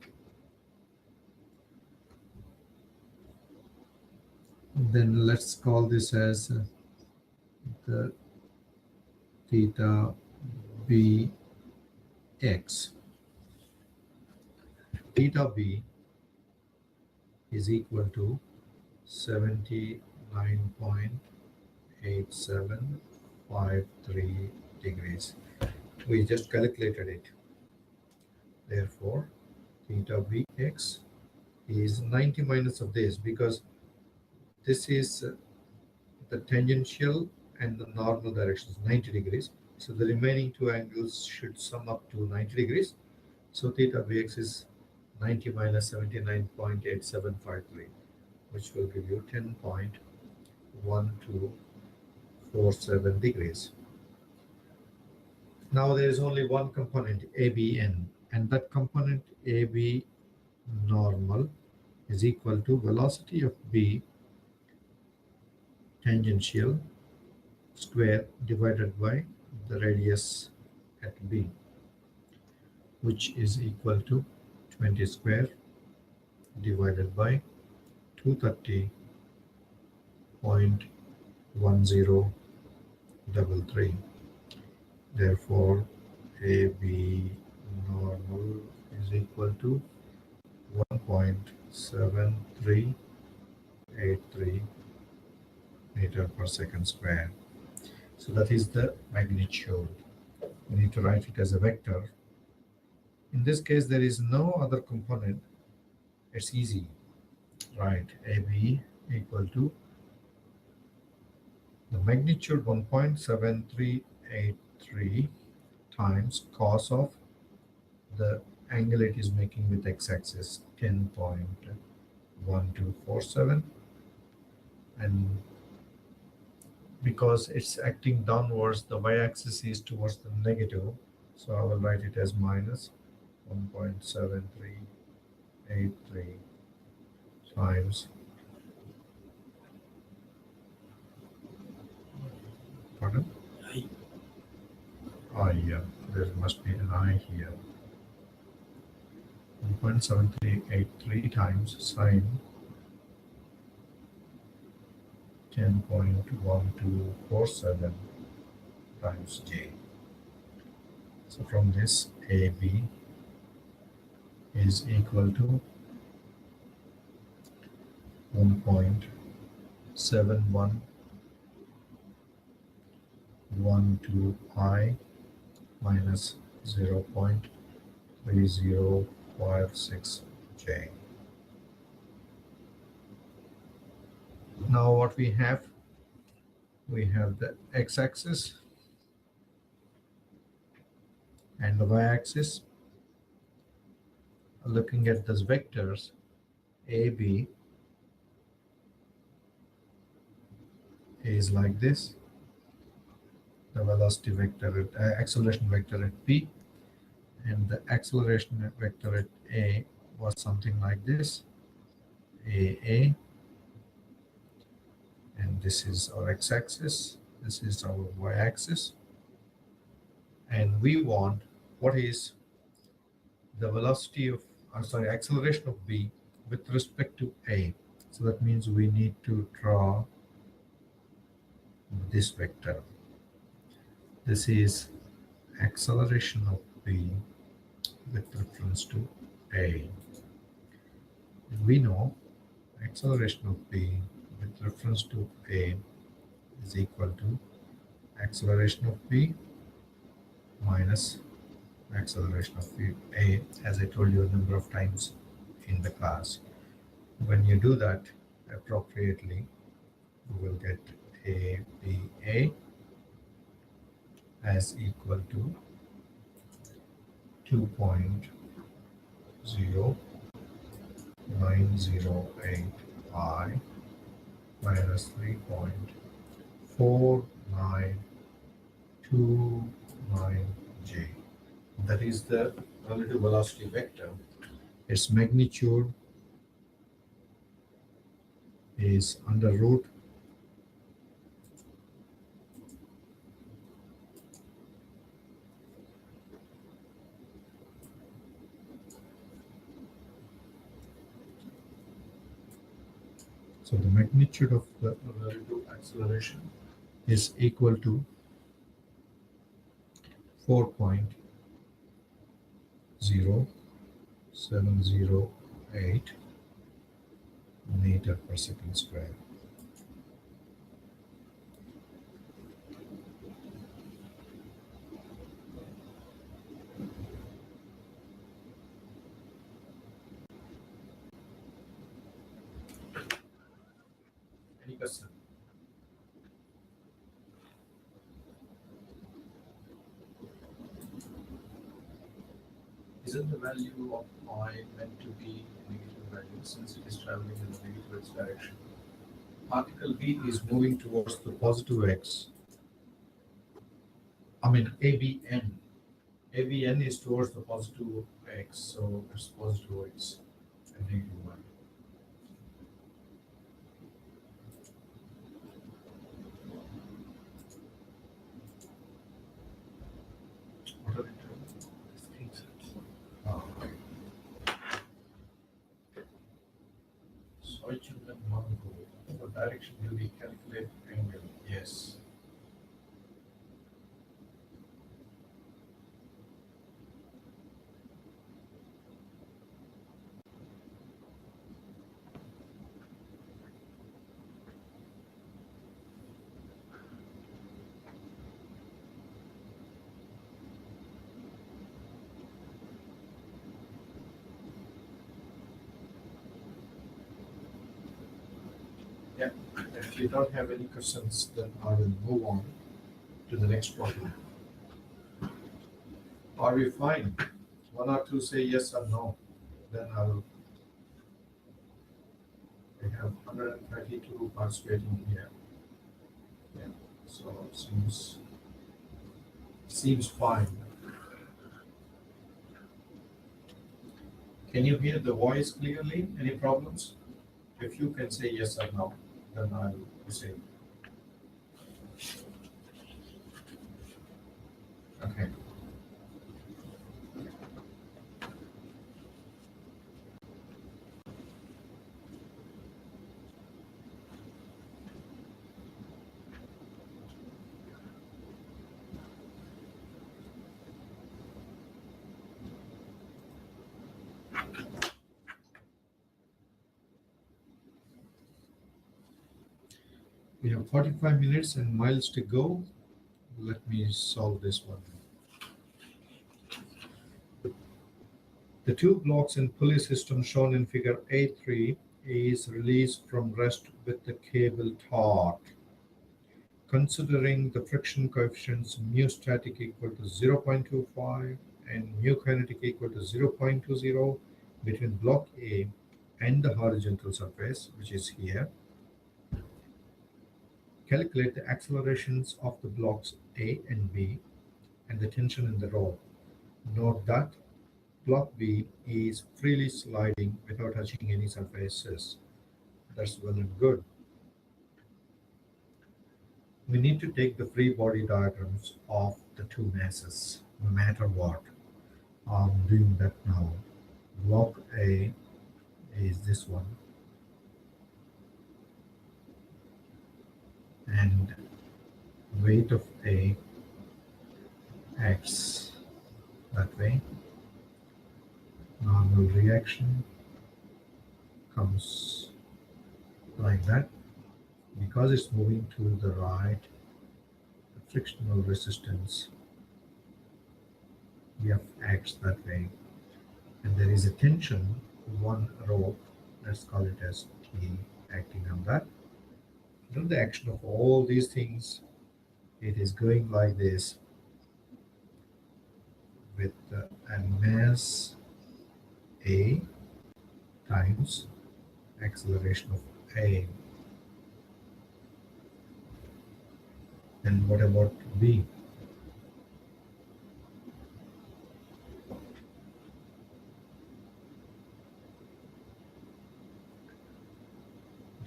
Speaker 1: Then let's call this as the theta bx. Theta b is equal to 79.8753 degrees. We just calculated it. Therefore, theta bx is 90 minus of this, because this is the tangential and the normal directions, 90 degrees. So the remaining two angles should sum up to 90 degrees. So theta bx is 90 minus 79.8753, which will give you 10.1247 degrees. Now there is only one component, ABN, and that component AB normal is equal to velocity of B tangential square divided by the radius at B, which is equal to 20 square divided by 230.1033. Therefore, AB normal is equal to 1.7383 meter per second square. So that is the magnitude. We need to write it as a vector. In this case, there is no other component. It's easy, right? AB equal to the magnitude 1.7383 times cos of the angle it is making with x-axis, 10.1247, and because it's acting downwards, the y-axis is towards the negative, so I will write it as minus 1.7383 times, pardon? I, yeah, there must be an I here. 1.7383 times sine 10.1247 times J. So from this, AB is equal to 1.7112I minus 0.3056 J. Now what we have the x-axis and the y-axis. Looking at these vectors, AB is like this. The velocity vector, acceleration vector at P, and the acceleration vector at A was something like this, AA, and this is our x-axis, This is our y-axis. And we want what is the velocity of, acceleration of B with respect to A. So that means we need to draw this vector. This is acceleration of B with reference to A. We know acceleration of B with reference to A is equal to acceleration of B minus acceleration of A, as I told you a number of times in the class. When you do that appropriately, you will get ABA as equal to 2.0908 I minus 3.4929 J. That is the relative velocity vector. Its magnitude is under root so the magnitude of the relative acceleration is equal to 4.0708 meter per second square. Any question? Isn't the value of I meant to be a negative value since it is traveling in the negative x direction? Particle B is moving towards the positive x. I mean ABN. ABN is towards the positive x, so it's positive x and negative y. What are they doing?
Speaker 2: Screenshots.
Speaker 1: Oh, okay. Soichun and Mango. For direction will be calculate angle. Yes. Yeah, if you don't have any questions, then I will move on to the next problem. Are we fine? One or two say yes or no. Then I will. We have 132 participating here. Yeah, so seems fine. Can you hear the voice clearly? Any problems? If you can say yes or no, then I will proceed. Okay. We have 45 minutes and miles to go. Let me solve this one. The two blocks in pulley system shown in figure A3 is released from rest with the cable taut. Considering the friction coefficients mu static equal to 0.25 and mu kinetic equal to 0.20 between block A and the horizontal surface, which is here, calculate the accelerations of the blocks A and B and the tension in the rod. Note that block B is freely sliding without touching any surfaces. That's well and good. we need to take the free body diagrams of the two masses, no matter what. I'm doing that now. Block A is this one, and weight of A acts that way. Normal reaction comes like that. Because it's moving to the right, the frictional resistance F acts that way. And there is a tension, one rope, let's call it as T, acting on that. Under the action of all these things, it is going like this with a mass A times acceleration of A. And what about B?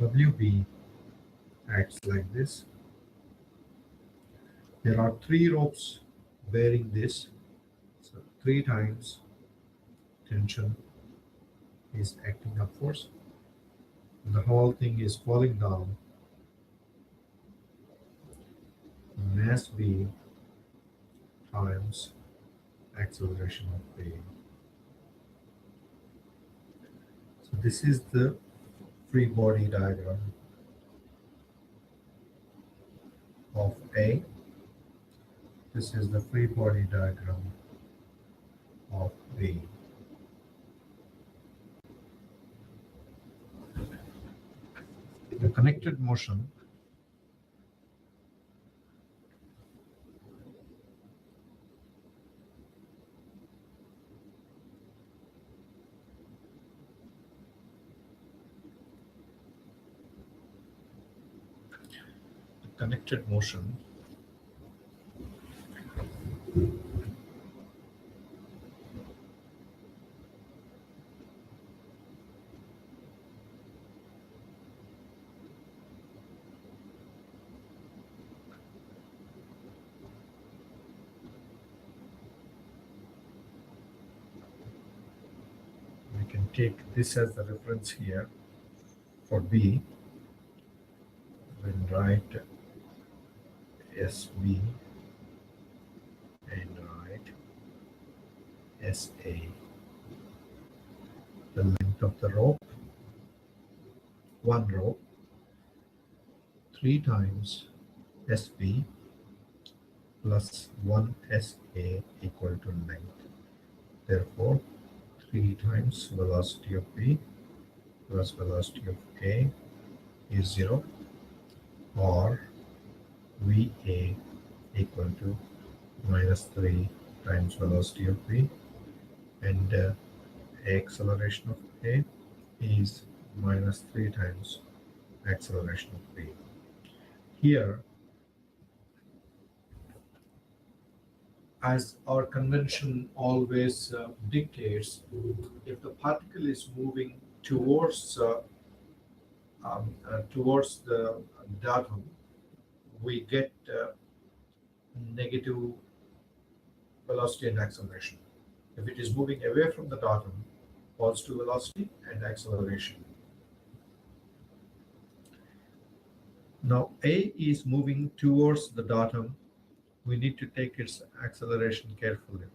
Speaker 1: WB acts like this. There are three ropes bearing this, so 3 times tension is acting upwards. The whole thing is falling down. Mass B times acceleration of B. So this is the free body diagram of A. This is the free body diagram of B. The connected motion connected motion we can take this as the reference here for B. Then write SB and write SA. The length of the rope, one rope, 3 times SB plus 1 SA equal to length. Therefore, 3 times velocity of B plus velocity of A is 0, or VA equal to minus 3 times velocity of B, and acceleration of A is minus 3 times acceleration of B. Here, as our convention always dictates, if the particle is moving towards the datum, we get negative velocity and acceleration. If it is moving away from the datum, positive velocity and acceleration. Now A is moving towards the datum. We need to take its acceleration carefully,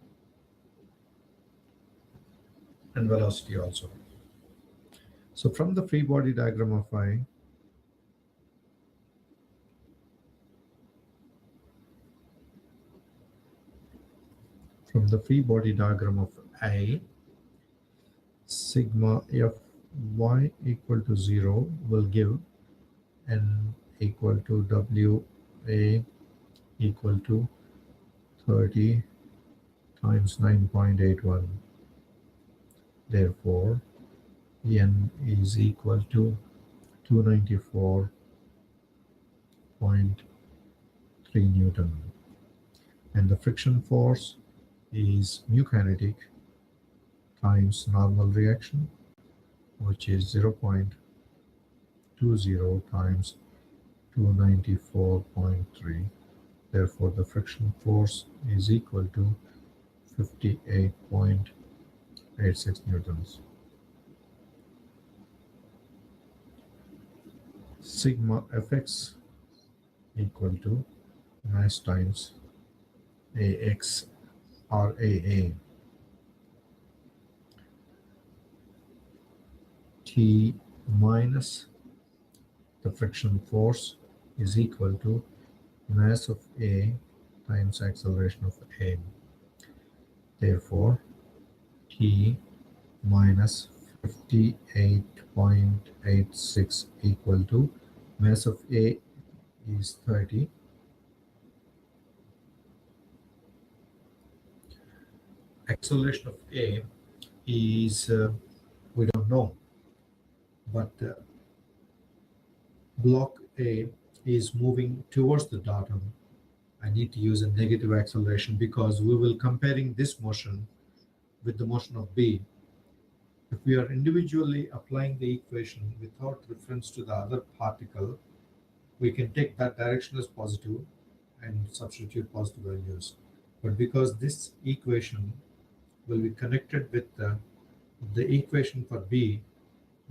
Speaker 1: and velocity also. So from the free body diagram of I, sigma Fy equal to 0 will give N equal to WA equal to 30 times 9.81. Therefore, N is equal to 294.3 Newton. And the friction force is mu kinetic times normal reaction, which is 0.20 times 294.3. Therefore, the friction force is equal to 58.86 newtons. Sigma Fx equal to mass times Ax or AA. T minus the friction force is equal to mass of A times acceleration of A. Therefore, T minus 58.86 equal to mass of A is 30. Acceleration of A is, we don't know, but block A is moving towards the datum. I need to use a negative acceleration because we will comparing this motion with the motion of B. If we are individually applying the equation without reference to the other particle, we can take that direction as positive and substitute positive values. But because this equation will be connected with the equation for B,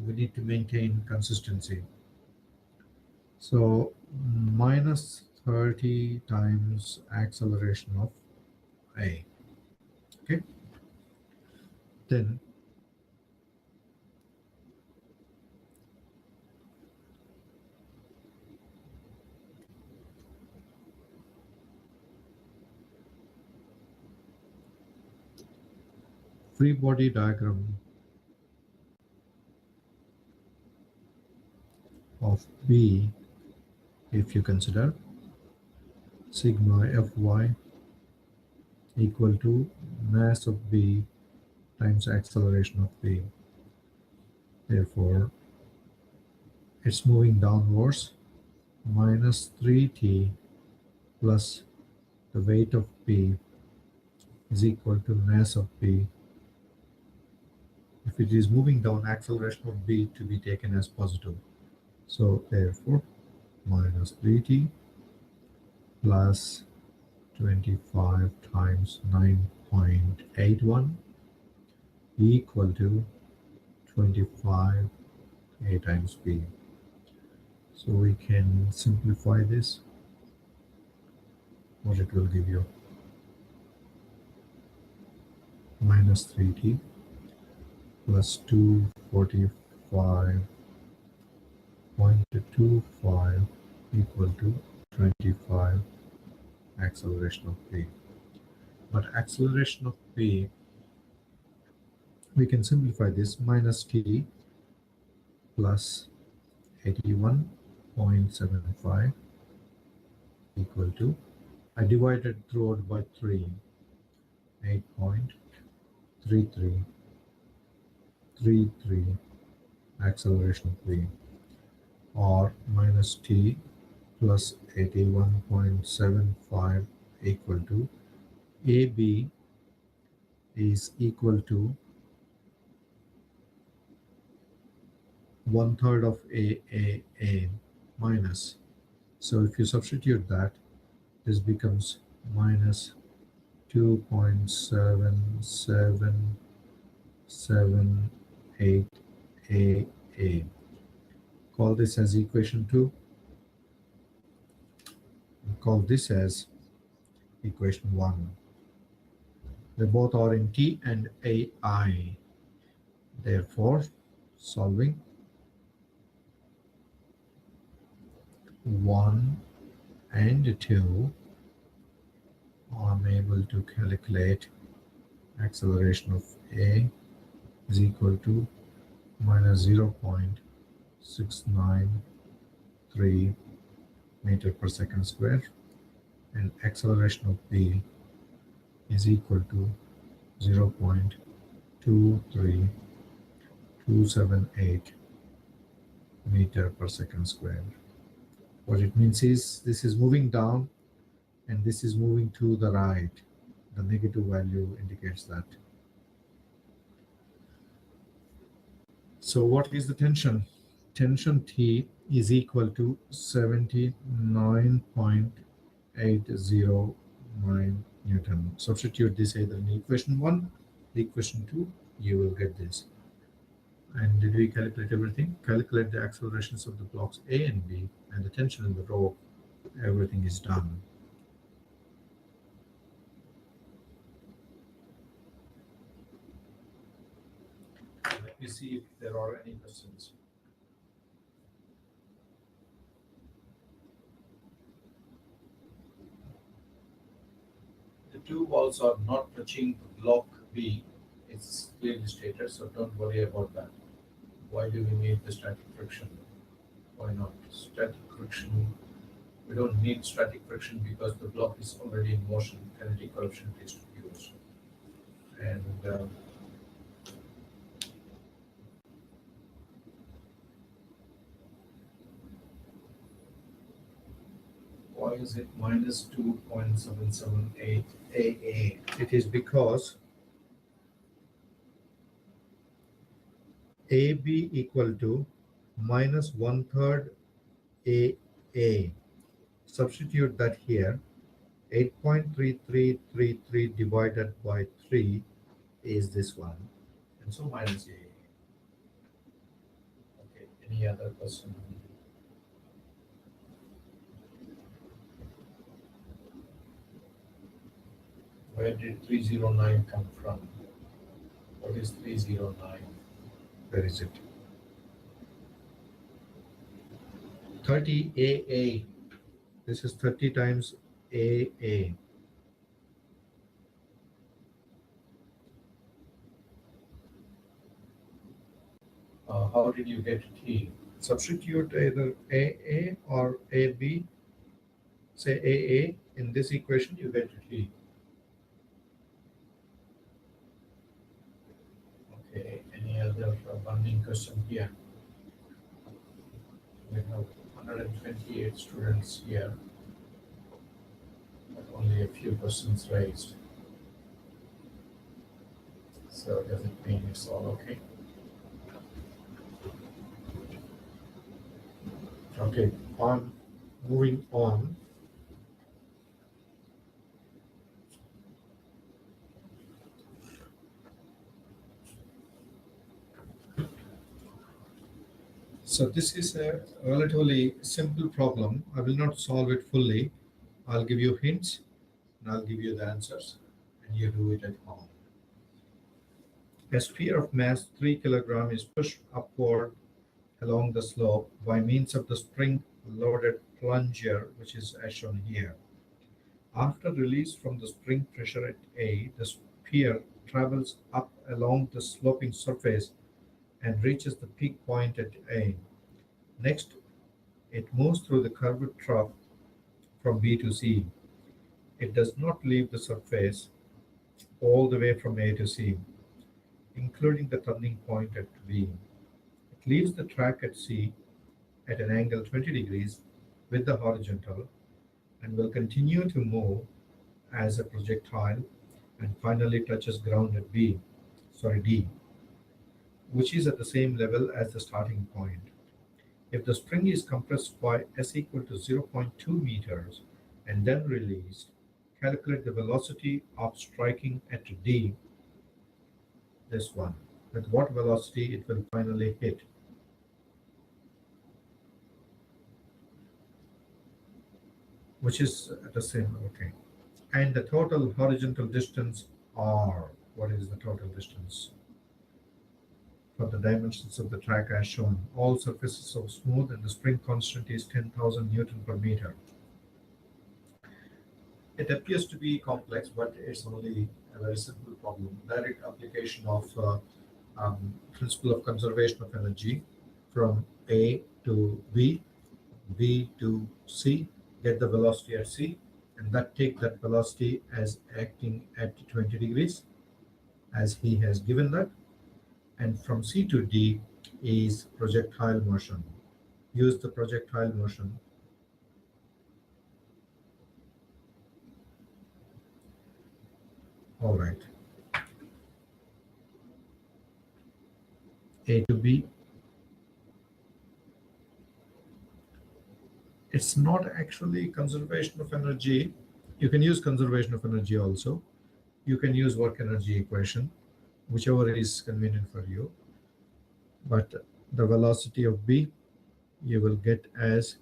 Speaker 1: we need to maintain consistency. So minus 30 times acceleration of A. Okay. Then free body diagram of B, if you consider sigma Fy equal to mass of B times acceleration of B. Therefore, it's moving downwards, minus 3t plus the weight of B is equal to mass of B. If it is moving down, acceleration of B to be taken as positive. So therefore, minus 3t plus 25 times 9.81 equal to 25 A times B. So we can simplify this. What it will give you? Minus 3t plus 245.25 equal to 25 acceleration of B. But acceleration of B, we can simplify this, minus t plus 81.75 equal to, I divided throughout by 3, 8.3333 acceleration of B, or minus t plus 81.75 equal to, AB is equal to 1/3 of AAA minus. So if you substitute that, this becomes minus 2.7778 AA. Call this as equation 2. Call this as equation 1. They both are in T and AI. Therefore, solving 1 and 2, I'm able to calculate acceleration of A is equal to minus 0.693 meter per second square, and acceleration of B is equal to 0.23278 meter per second square. What it means is this is moving down and this is moving to the right. The negative value indicates that. So what is the tension? tension T is equal to 79.809 Newton. Substitute this either in equation 1, equation 2, you will get this. And did we calculate everything? Calculate the accelerations of the blocks A and B and the tension in the rope. Everything is done. Let me see if there are any questions. The two walls are not touching block B. It's clearly stated, so don't worry about that. Why do we need the static friction? Why not? Static friction, we don't need static friction because the block is already in motion. Kinetic coefficient is used. And why is it minus 2.778 AA? It is because AB equal to minus 1/3 AA. Substitute that here. 8.3333 divided by 3 is this one. And so minus AA. Okay, any other question? Where did 309 come from? What is 309? Where is it? 30 AA. This is 30 times AA. How did you get T? Substitute either AA or AB. Say AA. In this equation, you get T. Okay, any other burning question here? We have 128 students here, but only a few questions raised. So does it mean it's all okay? Okay, moving on. So this is a relatively simple problem. I will not solve it fully. I'll give you hints and I'll give you the answers and you do it at home. A sphere of mass 3 kg is pushed upward along the slope by means of the spring-loaded plunger, which is as shown here. After release from the spring pressure at A, the sphere travels up along the sloping surface and reaches the peak point at A. Next, it moves through the curved trough from B to C. It does not leave the surface all the way from A to C, including the turning point at B. It leaves the track at C at an angle 20 degrees with the horizontal and will continue to move as a projectile and finally touches ground at D, which is at the same level as the starting point. If the spring is compressed by S equal to 0.2 meters and then released, calculate the velocity of striking at D, this one, with what velocity it will finally hit. Which is at the same, okay. And the total horizontal distance R, what is the total distance? For the dimensions of the track as shown, all surfaces are smooth and the spring constant is 10,000 Newton per meter. It appears to be complex, but it's only a very simple problem. Direct application of principle of conservation of energy from A to B, B to C, get the velocity at C, and take that velocity as acting at 20 degrees, as he has given that. And from C to D is projectile motion. Use the projectile motion. All right. A to B, It's not actually conservation of energy. You can use conservation of energy also. You can use work energy equation, whichever is convenient for you. But the velocity of B you will get as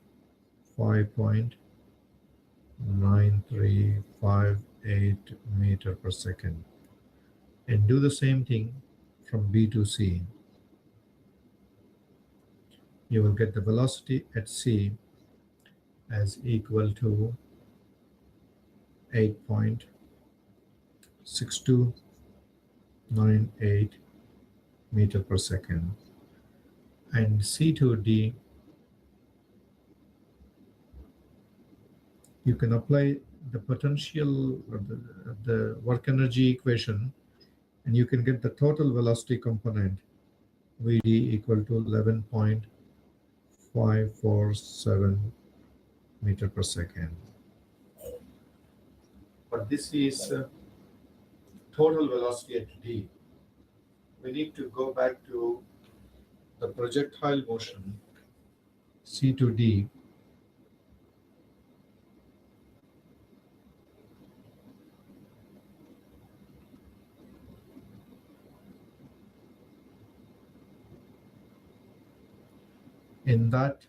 Speaker 1: 5.9358 meter per second. And do the same thing from B to C. You will get the velocity at C as equal to 8.6298 meter per second. And C to D, you can apply the potential or the work energy equation, and you can get the total velocity component Vd equal to 11.547 meter per second. But this is total velocity at D. We need to go back to the projectile motion C to D. In that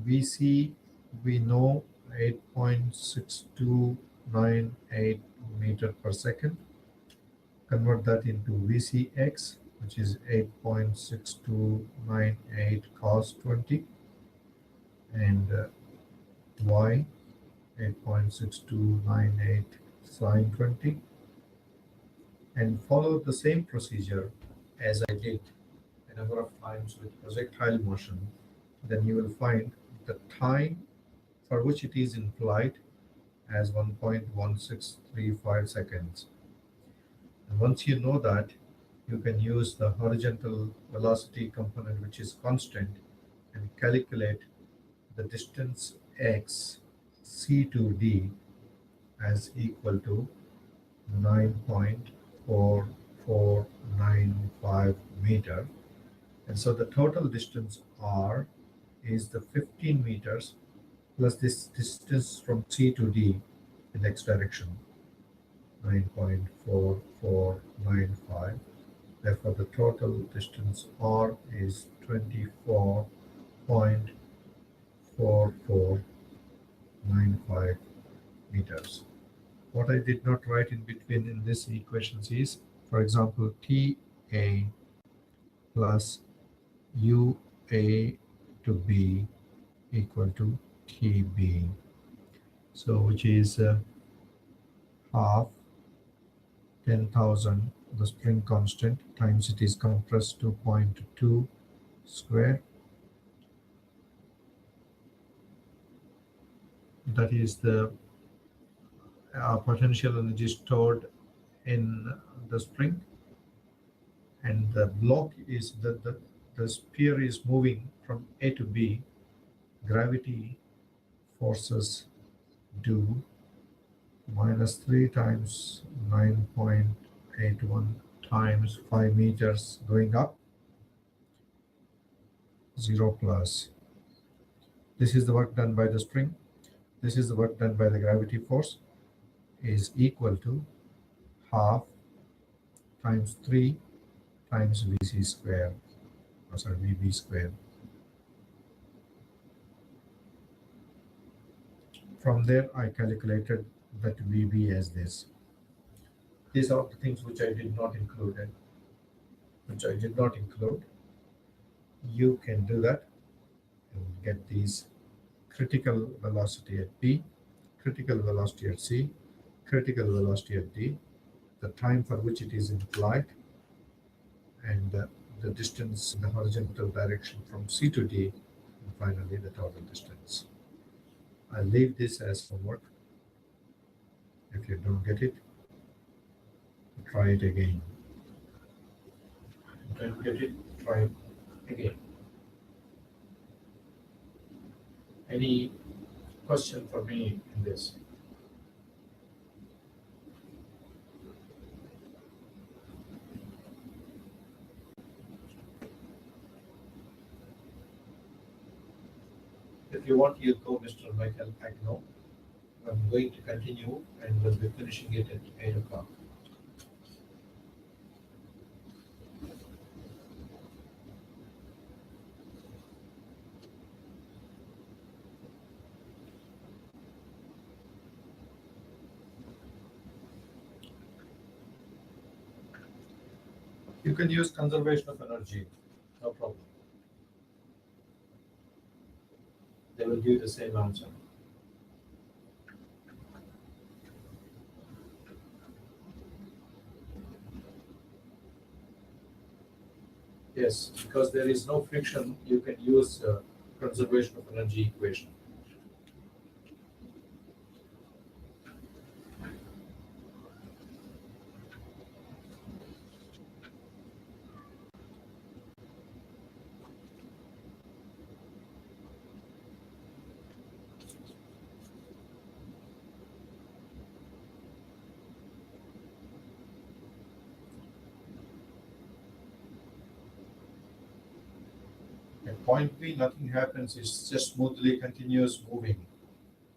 Speaker 1: VC, we know 8.6298 meter per second. Convert that into VCX, which is 8.6298 cos 20, and Y 8.6298 sine 20, and follow the same procedure as I did a number of times with projectile motion. Then you will find the time for which it is in flight as 1.1635 seconds. And once you know that, you can use the horizontal velocity component, which is constant, and calculate the distance x c to d as equal to 9.4495 meter. And so the total distance r is the 15 meters plus this distance from C to D in the x direction, 9.4495. Therefore, the total distance r is 24.4495 meters. What I did not write in between in this equations is, for example, TA plus UA to B equal to TB. So which is half 10,000, the spring constant, times it is compressed to 0.2 square. That is the potential energy stored in the spring. And the block is the sphere is moving from A to B. Gravity forces do -3 times 9.81 times 5 meters going up, 0 plus. This is the work done by the spring. This is the work done by the gravity force, is equal to half times 3 times VC square, or sorry, VB square. From there, I calculated that VB as this. These are the things which I did not include. You can do that and get these critical velocity at B, critical velocity at C, critical velocity at D, the time for which it is in flight, and the distance in the horizontal direction from C to D, and finally the total distance. I'll leave this as homework. If you don't get it, try it again. Don't get it, try it again. Any question for me in this? If you want, you go, Mr. Michael Agno. I'm going to continue and we'll be finishing it at 8 o'clock. You can use conservation of energy, no problem. They will give the same answer. Yes, because there is no friction, you can use conservation of energy equation. At point B, nothing happens, it's just smoothly continuous moving.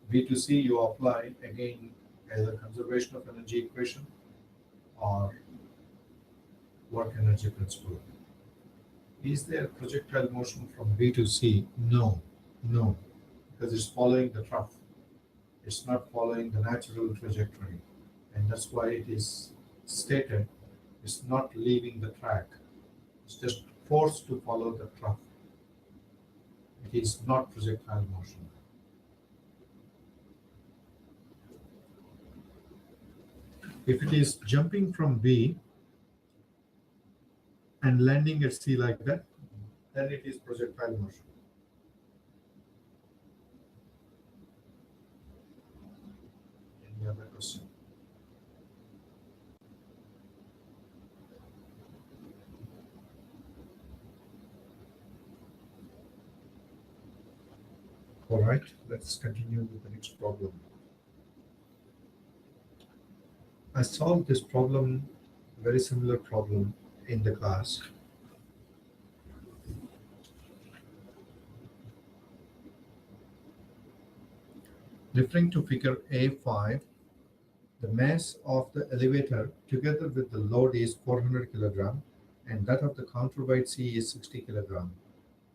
Speaker 1: B to C, you apply again either conservation of energy equation or work energy principle. Is there projectile motion from B to C? No, no, because it's following the trough. It's not following the natural trajectory. And that's why it is stated it's not leaving the track. It's just forced to follow the trough. It is not projectile motion. If it is jumping from B and landing at C like that, then it is projectile motion. Any other question? All right, let's continue with the next problem. I solved this problem, very similar problem in the class. Referring to figure A5, the mass of the elevator together with the load is 400 kilogram and that of the counterweight C is 60 kilogram.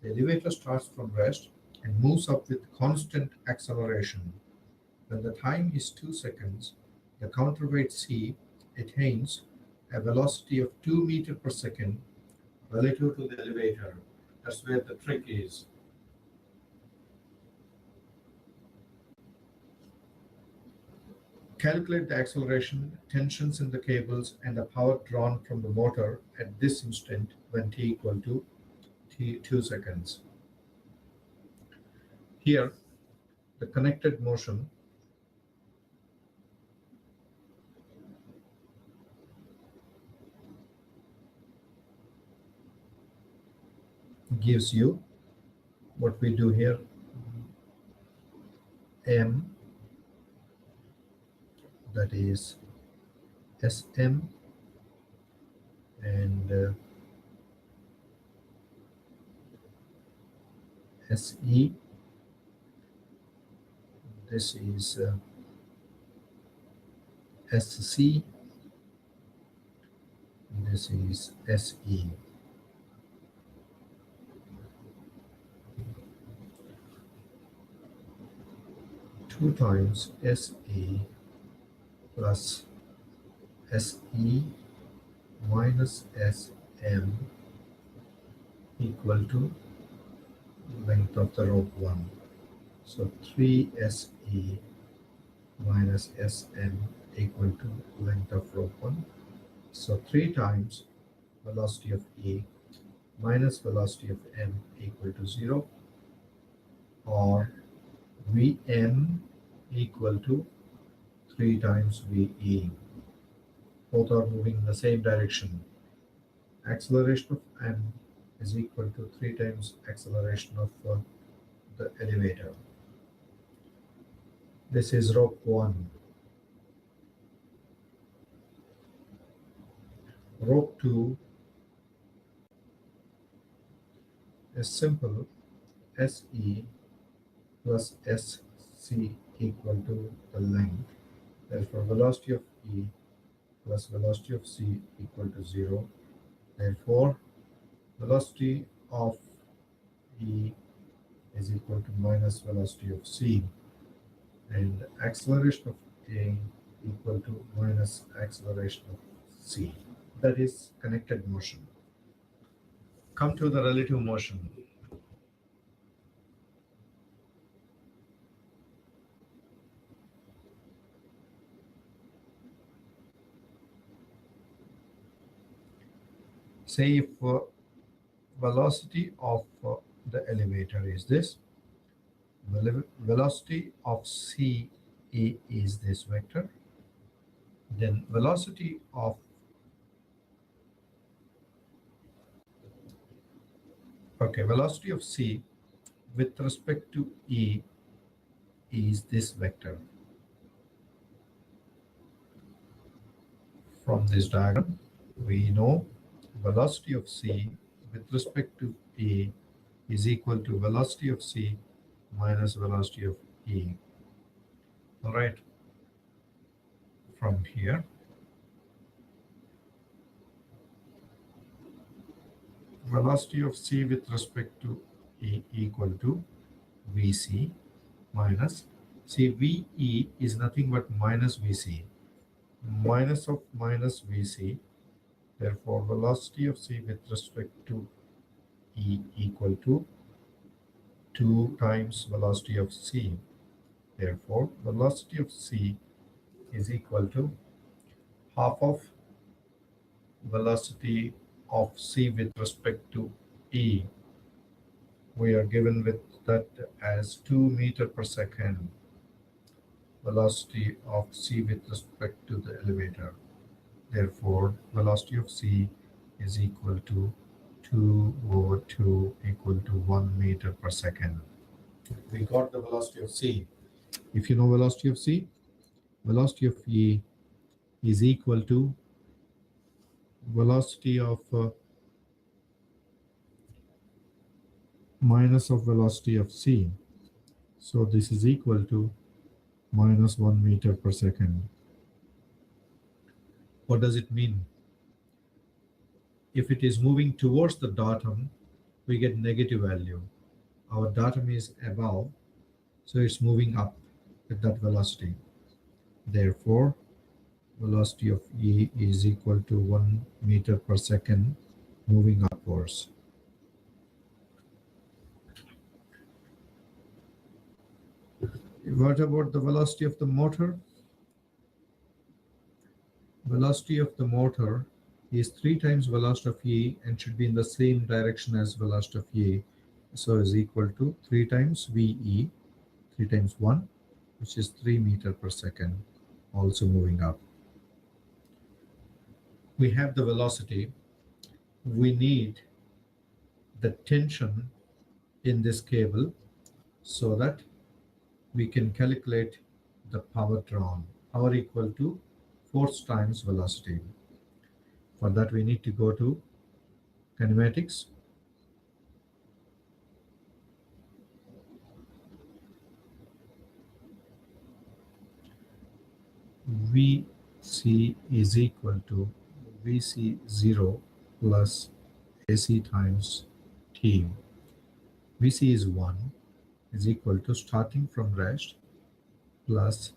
Speaker 1: The elevator starts from rest and moves up with constant acceleration. When the time is 2 seconds, the counterweight C attains a velocity of 2 meters per second relative to the elevator. That's where the trick is. Calculate the acceleration, tensions in the cables, and the power drawn from the motor at this instant when t equal to 2 seconds. Here, the connected motion gives you what we do here, m, that is Sm, and Se. This is Sc. This is Se. Two times Se plus Se minus Sm equal to length of the rope 1. So 3Se minus Sm equal to length of rope 1. So 3 times velocity of E minus velocity of M equal to 0, or Vm equal to 3 times Ve. Both are moving in the same direction. Acceleration of M is equal to 3 times acceleration of the elevator. This is rope 1. Rope 2 is simple. Se plus SC equal to the length. Therefore, velocity of E plus velocity of C equal to 0. Therefore, velocity of E is equal to minus velocity of C, and acceleration of A equal to minus acceleration of C. That is connected motion. Come to the relative motion. Say if velocity of the elevator is this, velocity of C is this vector, then velocity of velocity of C with respect to E is this vector. From this diagram, we know velocity of C with respect to E is equal to velocity of C minus velocity of E. All right. From here, velocity of C with respect to E equal to Vc minus, see, Ve is nothing but minus Vc, minus of minus Vc. Therefore, velocity of C with respect to E equal to 2 times velocity of C. Therefore, velocity of C is equal to half of velocity of C with respect to E. We are given with that as 2 meter per second velocity of C with respect to the elevator. Therefore, velocity of C is equal to 2 over 2 equal to 1 meter per second. We got the velocity of C. If you know velocity of C, velocity of E is equal to velocity of minus of velocity of C. So this is equal to minus 1 meter per second. What does it mean? If it is moving towards the datum, we get negative value. Our datum is above, so it's moving up with that velocity. Therefore, velocity of E is equal to 1 meter per second moving upwards. What about the velocity of the motor? Velocity of the motor is 3 times velocity of E and should be in the same direction as velocity of E. So is equal to 3 times VE, 3 times 1, which is 3 meter per second, also moving up. We have the velocity. We need the tension in this cable so that we can calculate the power drawn. Power equal to force times velocity. For that, we need to go to kinematics. Vc is equal to Vc0 plus AC times T. Vc is 1 is equal to starting from rest plus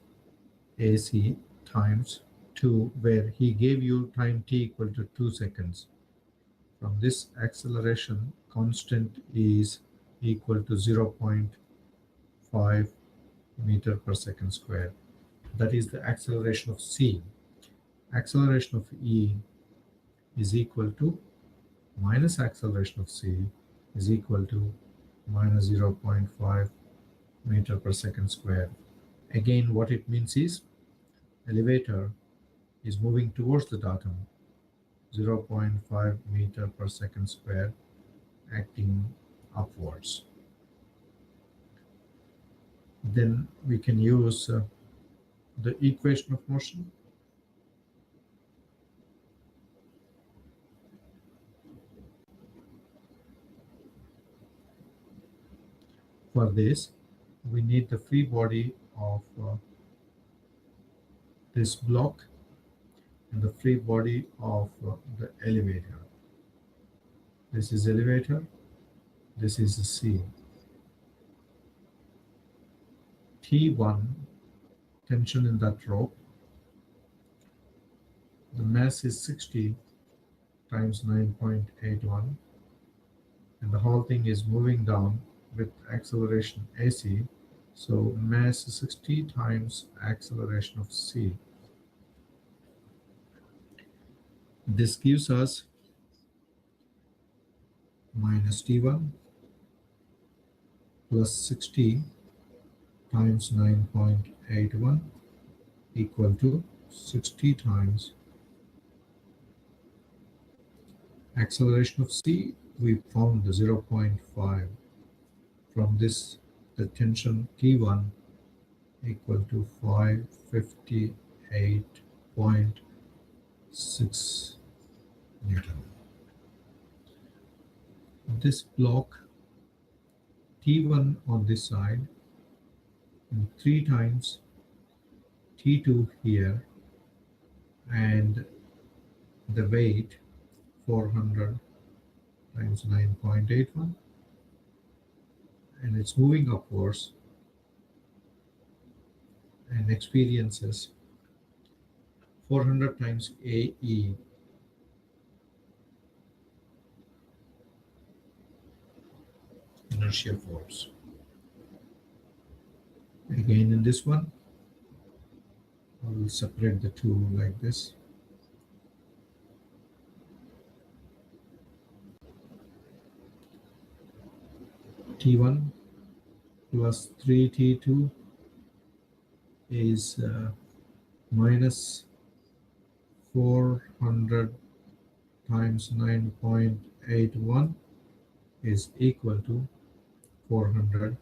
Speaker 1: AC times 2, where he gave you time t equal to 2 seconds. From this, acceleration constant is equal to 0.5 meter per second square. That is the acceleration of C. Acceleration of E is equal to minus acceleration of C is equal to minus 0.5 meter per second square. Again, what it means is elevator is moving towards the datum, 0.5 meter per second square, acting upwards. Then we can use the equation of motion. For this, we need the free body of this block and the free body of the elevator. This is elevator, this is the C. T1 tension in that rope. The mass is 60 times 9.81, and the whole thing is moving down with acceleration AC. So mass is 60 times acceleration of C. This gives us minus T1 plus 60 times 9.81 equal to 60 times acceleration of C. We found the 0.5. From this, the tension T1 equal to 558.6 Newton. This block T1 on this side and 3 times T2 here, and the weight 400 times 9.81, and it's moving upwards and experiences 400 times AE, inertia force. Again in this one, I will separate the two like this. T1 plus 3T2 is minus 400 times 9.81 is equal to 400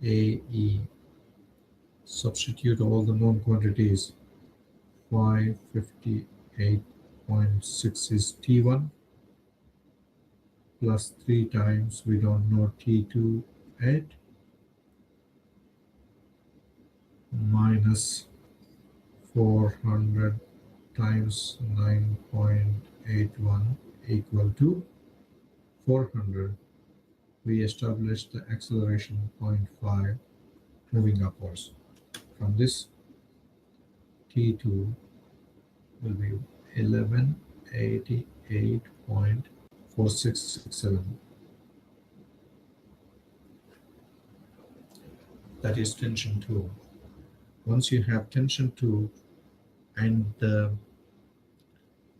Speaker 1: AE. Substitute all the known quantities. 558.6 is T1 plus 3 times, we don't know, T2 8 minus 400 times 9.81 equal to 400. We established the acceleration 0.5 moving upwards. From this, T2 will be 1188.4667. That is tension 2. Once you have tension 2 and the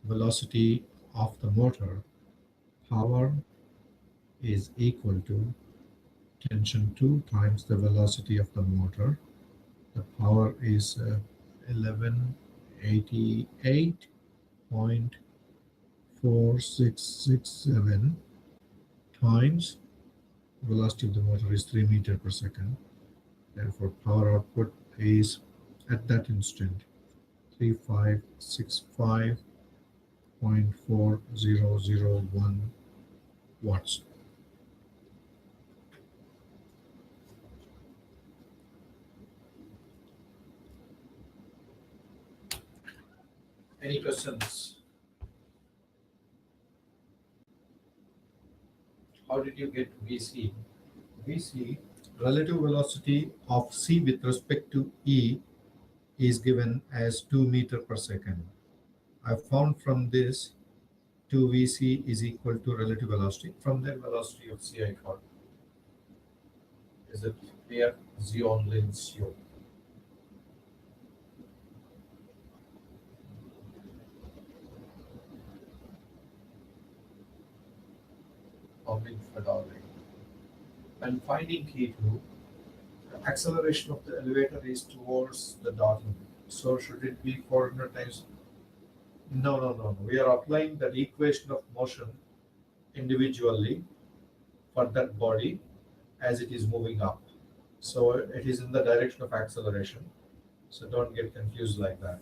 Speaker 1: velocity of the motor, power is equal to tension 2 times the velocity of the motor. The power is 1188.4667 times velocity of the motor is 3 meters per second. Therefore, power output is at that instant 3565.4001 watts. Any questions? How did you get VC? VC, relative velocity of C with respect to E, is given as 2 meters per second. I found from this 2 VC is equal to relative velocity. From that velocity of C I got. Is it clear? Z only in CO. And finding T2, the acceleration of the elevator is towards the dotting. So should it be 400 times? No. We are applying that equation of motion individually for that body as it is moving up. So it is in the direction of acceleration. So don't get confused like that.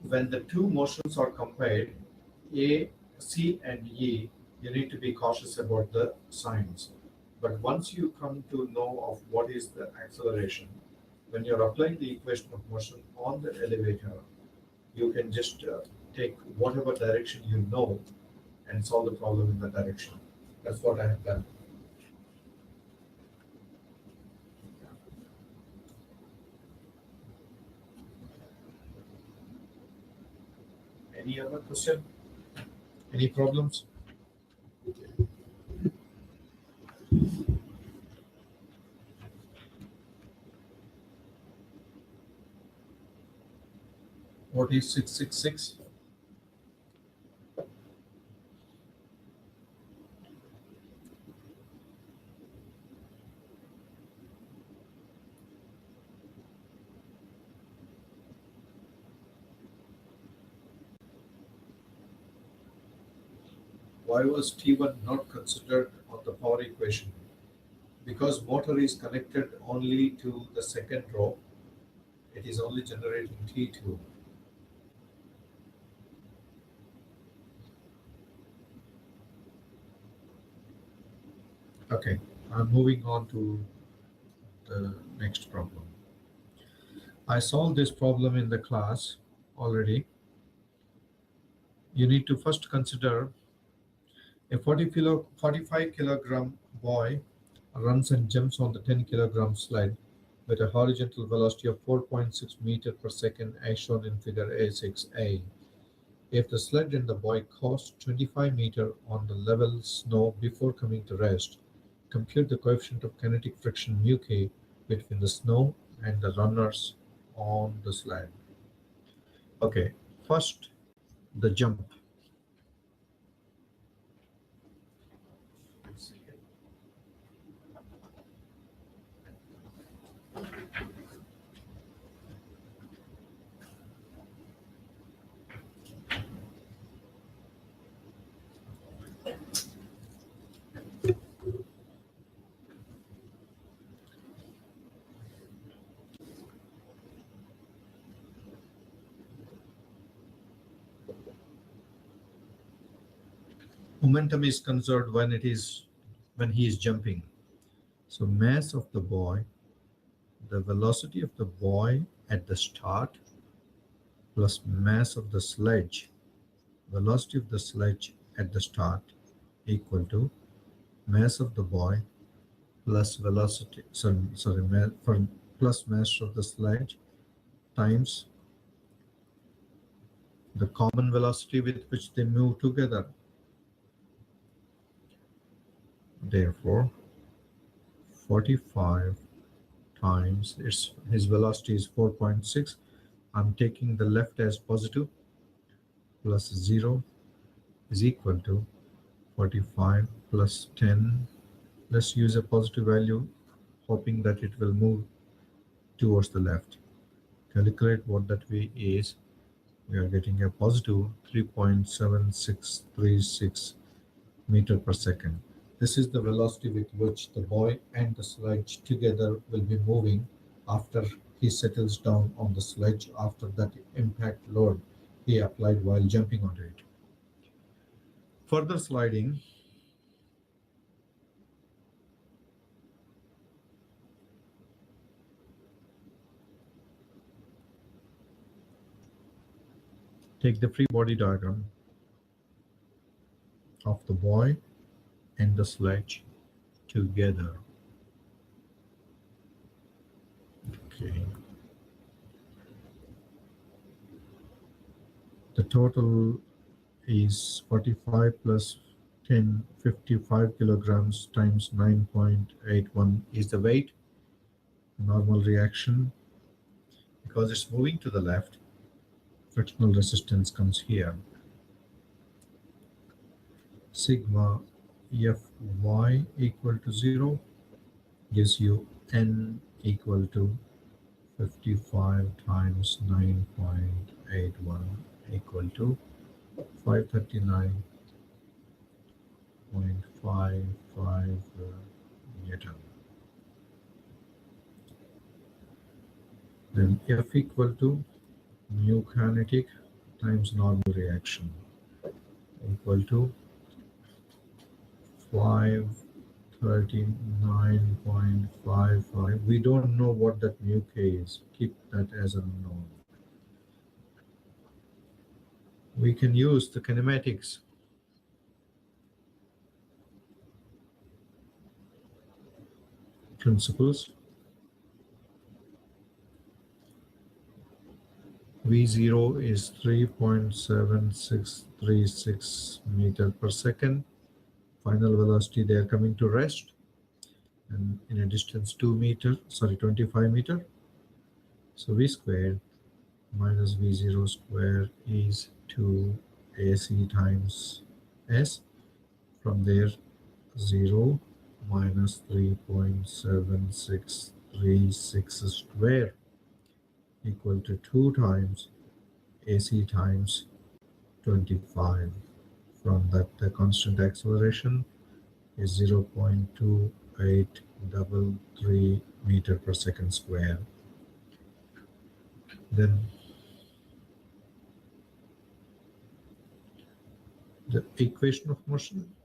Speaker 1: When the two motions are compared, A, C and E, you need to be cautious about the signs. But once you come to know of what is the acceleration, when you're applying the equation of motion on the elevator, you can just take whatever direction you know and solve the problem in that direction. That's what I have done. Any other question? Any problems? What is 666? Why was T1 not considered on the power equation? Because motor is connected only to the second row, it is only generating T2. Okay, I'm moving on to the next problem. I solved this problem in the class already. You need to first consider a 45 kilogram boy runs and jumps on the 10 kilogram sled with a horizontal velocity of 4.6 meter per second as shown in figure A6A. If the sled and the boy crossed 25 meter on the level snow before coming to rest, compute the coefficient of kinetic friction mu k between the snow and the runners on the sled. Okay, first the jump. Momentum is conserved when he is jumping. So mass of the boy, the velocity of the boy at the start plus mass of the sledge, velocity of the sledge at the start equal to mass of the boy plus velocity, plus mass of the sledge times the common velocity with which they move together. Therefore, 45 times his velocity is 4.6. I'm taking the left as positive plus 0 is equal to 45 plus 10. Let's use a positive value, hoping that it will move towards the left. Calculate what that way is. We are getting a positive 3.7636 meter per second. This is the velocity with which the boy and the sledge together will be moving after he settles down on the sledge after that impact load he applied while jumping onto it. Further sliding, take the free body diagram of the boy and the sledge together. Okay. The total is 45 plus 10, 55 kilograms times 9.81 is the weight. Normal reaction, because it's moving to the left, frictional resistance comes here. Sigma Fy equal to 0 gives you N equal to 55 times 9.81 equal to 539.55 Newton. Then F equal to mu kinetic times normal reaction equal to 539.55. We don't know what that mu k is. Keep that as unknown. We can use the kinematics. Principles. V0 is 3.7636 meter per second. Final velocity, they are coming to rest. And in a distance 25 meter. So V squared minus V0 square is 2 AC times S. From there, 0 minus 3.7636 square equal to 2 times AC times 25. From that, the constant acceleration is 0.2833 meter per second square. Then the equation of motion.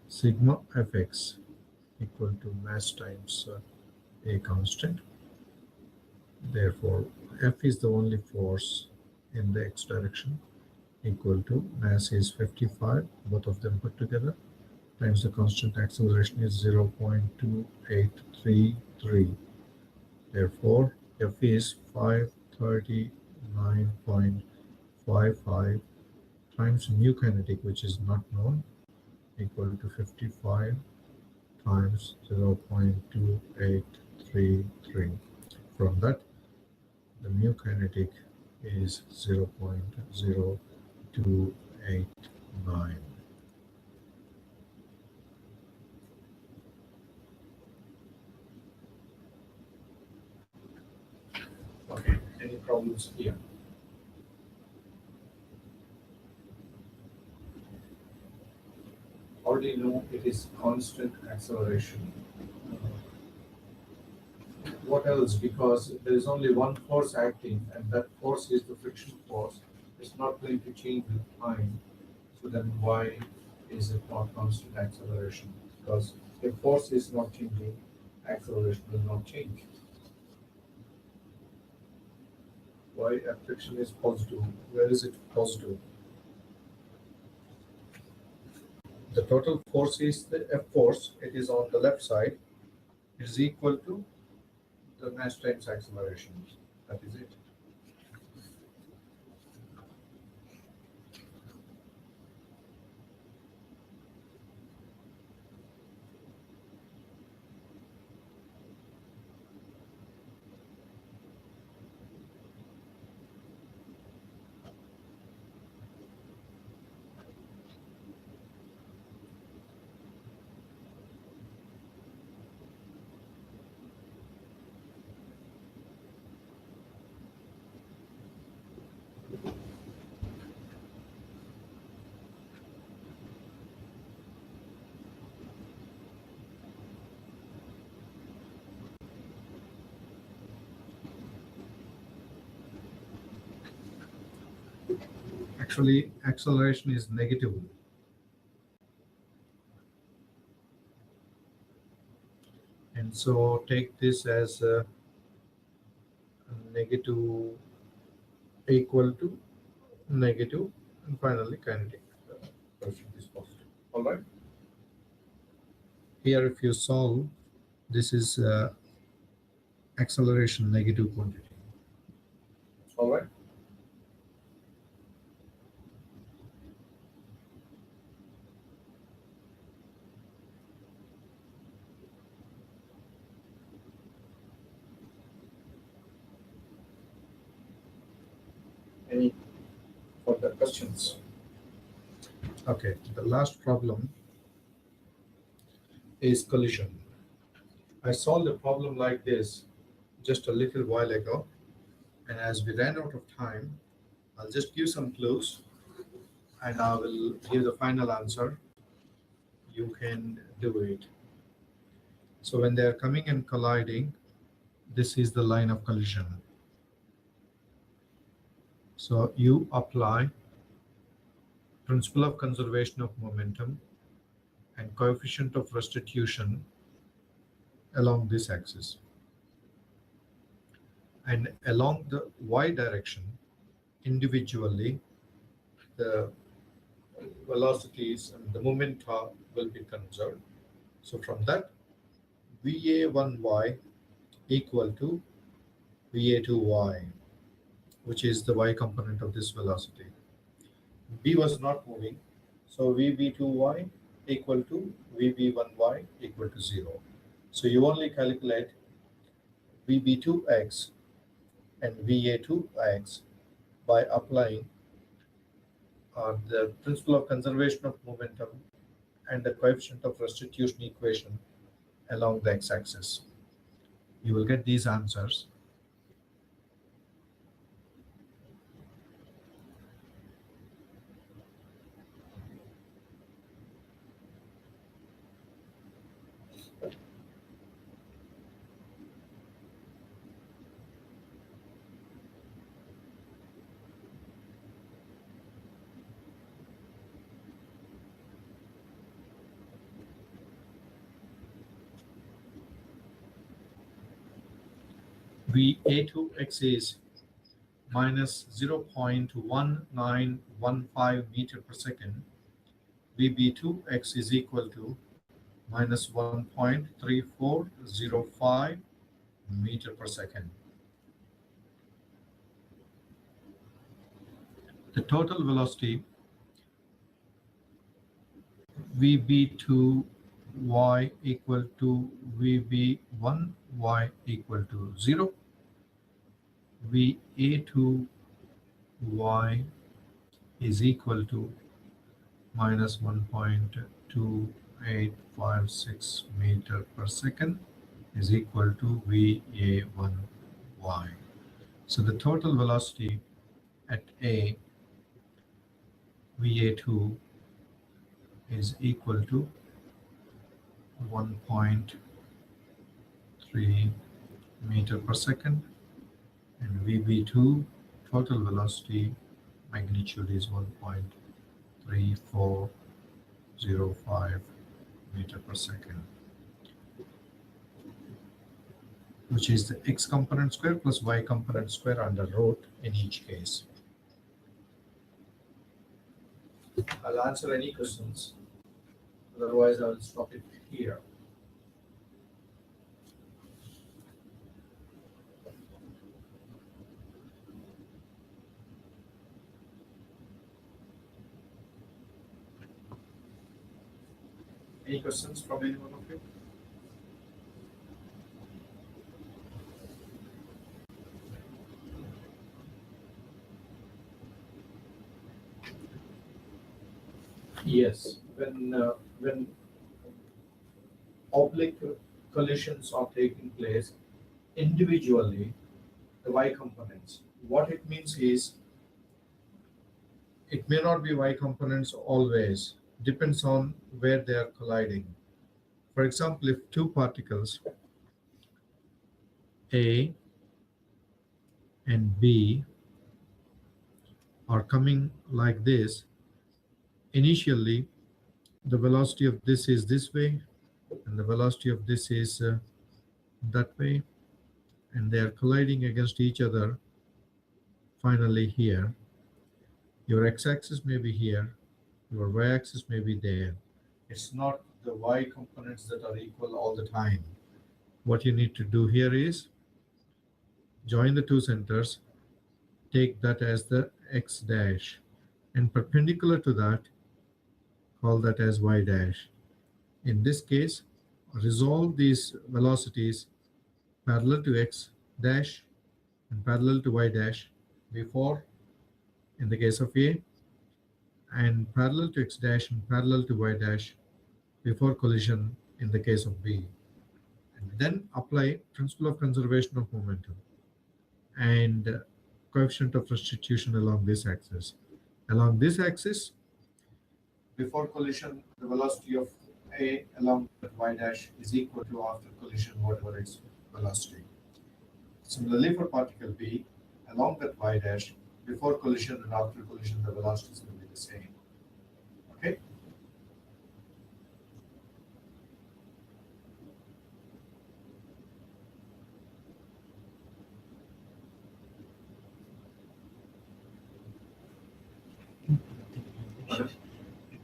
Speaker 1: Sigma fx equal to mass times a constant. Therefore, F is the only force in the x direction, equal to mass is 55, both of them put together, times the constant acceleration is 0.2833. Therefore, F is 539.55 times mu kinetic, which is not known, equal to 55 times 0.2833. From that, the mu kinetic is 0.0289. Okay, any problems here? Already know it is constant acceleration. What else? Because there is only one force acting, and that force is the friction force. It's not going to change with time. So then why is it not constant acceleration? Because if force is not changing, acceleration will not change. Why friction is positive? Where is it positive? The total force is the F force. It is on the left side. It is equal to the mass times acceleration. That is it. Actually, acceleration is negative. And so take this as a negative equal to negative, and finally kinetic coefficient is positive. All right. Here, if you solve, this is acceleration negative quantity. All right. Any further questions? Okay, the last problem is collision. I solved a problem like this just a little while ago, and as we ran out of time, I'll just give some clues and I will give the final answer. You can do it. So when they are coming and colliding, this is the line of collision. So you apply principle of conservation of momentum and coefficient of restitution along this axis. And along the y direction, individually, the velocities and the momenta will be conserved. So from that, VA1y equal to VA2y, which is the y component of this velocity. B was not moving, so VB2y equal to VB1y equal to 0. So you only calculate VB2x and VA2x by applying the principle of conservation of momentum and the coefficient of restitution equation along the x-axis. You will get these answers. VA2x is minus 0.1915 meter per second. VB2x is equal to minus 1.3405 meter per second. The total velocity VB2y equal to VB1y equal to 0. VA2y is equal to minus 1.2856 meter per second is equal to VA1y. So the total velocity at A, VA2 is equal to 1.3 meter per second, and VB2 total velocity magnitude is 1.3405 meter per second, which is the x component square plus y component square under root in each case. I'll answer any questions. Otherwise, I'll stop it here. Any questions from any one of you? Yes, when oblique collisions are taking place individually, the y components. What it means is, it may not be y components always, depends on where they are colliding. For example, if two particles A and B are coming like this, initially the velocity of this is this way and the velocity of this is that way, and they are colliding against each other finally here. Your x-axis may be here, your y-axis may be there. It's not the y components that are equal all the time. What you need to do here is join the two centers, take that as the x dash, and perpendicular to that, call that as y dash. In this case, resolve these velocities parallel to x dash and parallel to y dash before, in the case of A, and parallel to x dash and parallel to y dash before collision in the case of B. And then apply principle of conservation of momentum and coefficient of restitution along this axis. Along this axis, before collision, the velocity of A along that y dash is equal to after collision whatever its velocity. Similarly for particle B, along that y dash, before collision and after collision, the velocities will be the same. Okay?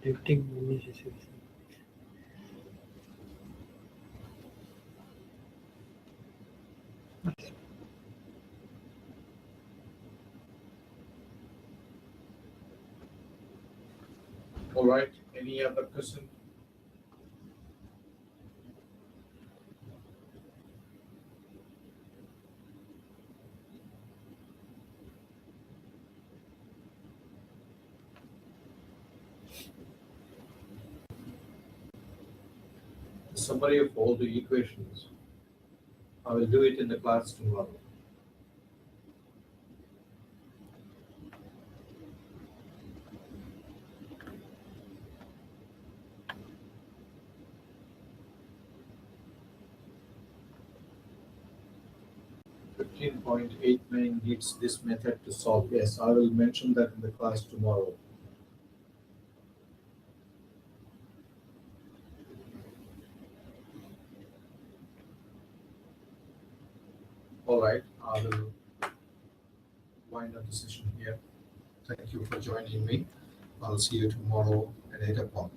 Speaker 2: Attempting image resolution.
Speaker 1: All right. Any other question? The summary of all the equations. I will do it in the class tomorrow. .89 needs this method to solve. Yes, I will mention that in the class tomorrow. All right, I will wind up the session here. Thank you for joining me. I'll see you tomorrow at 8 o'clock.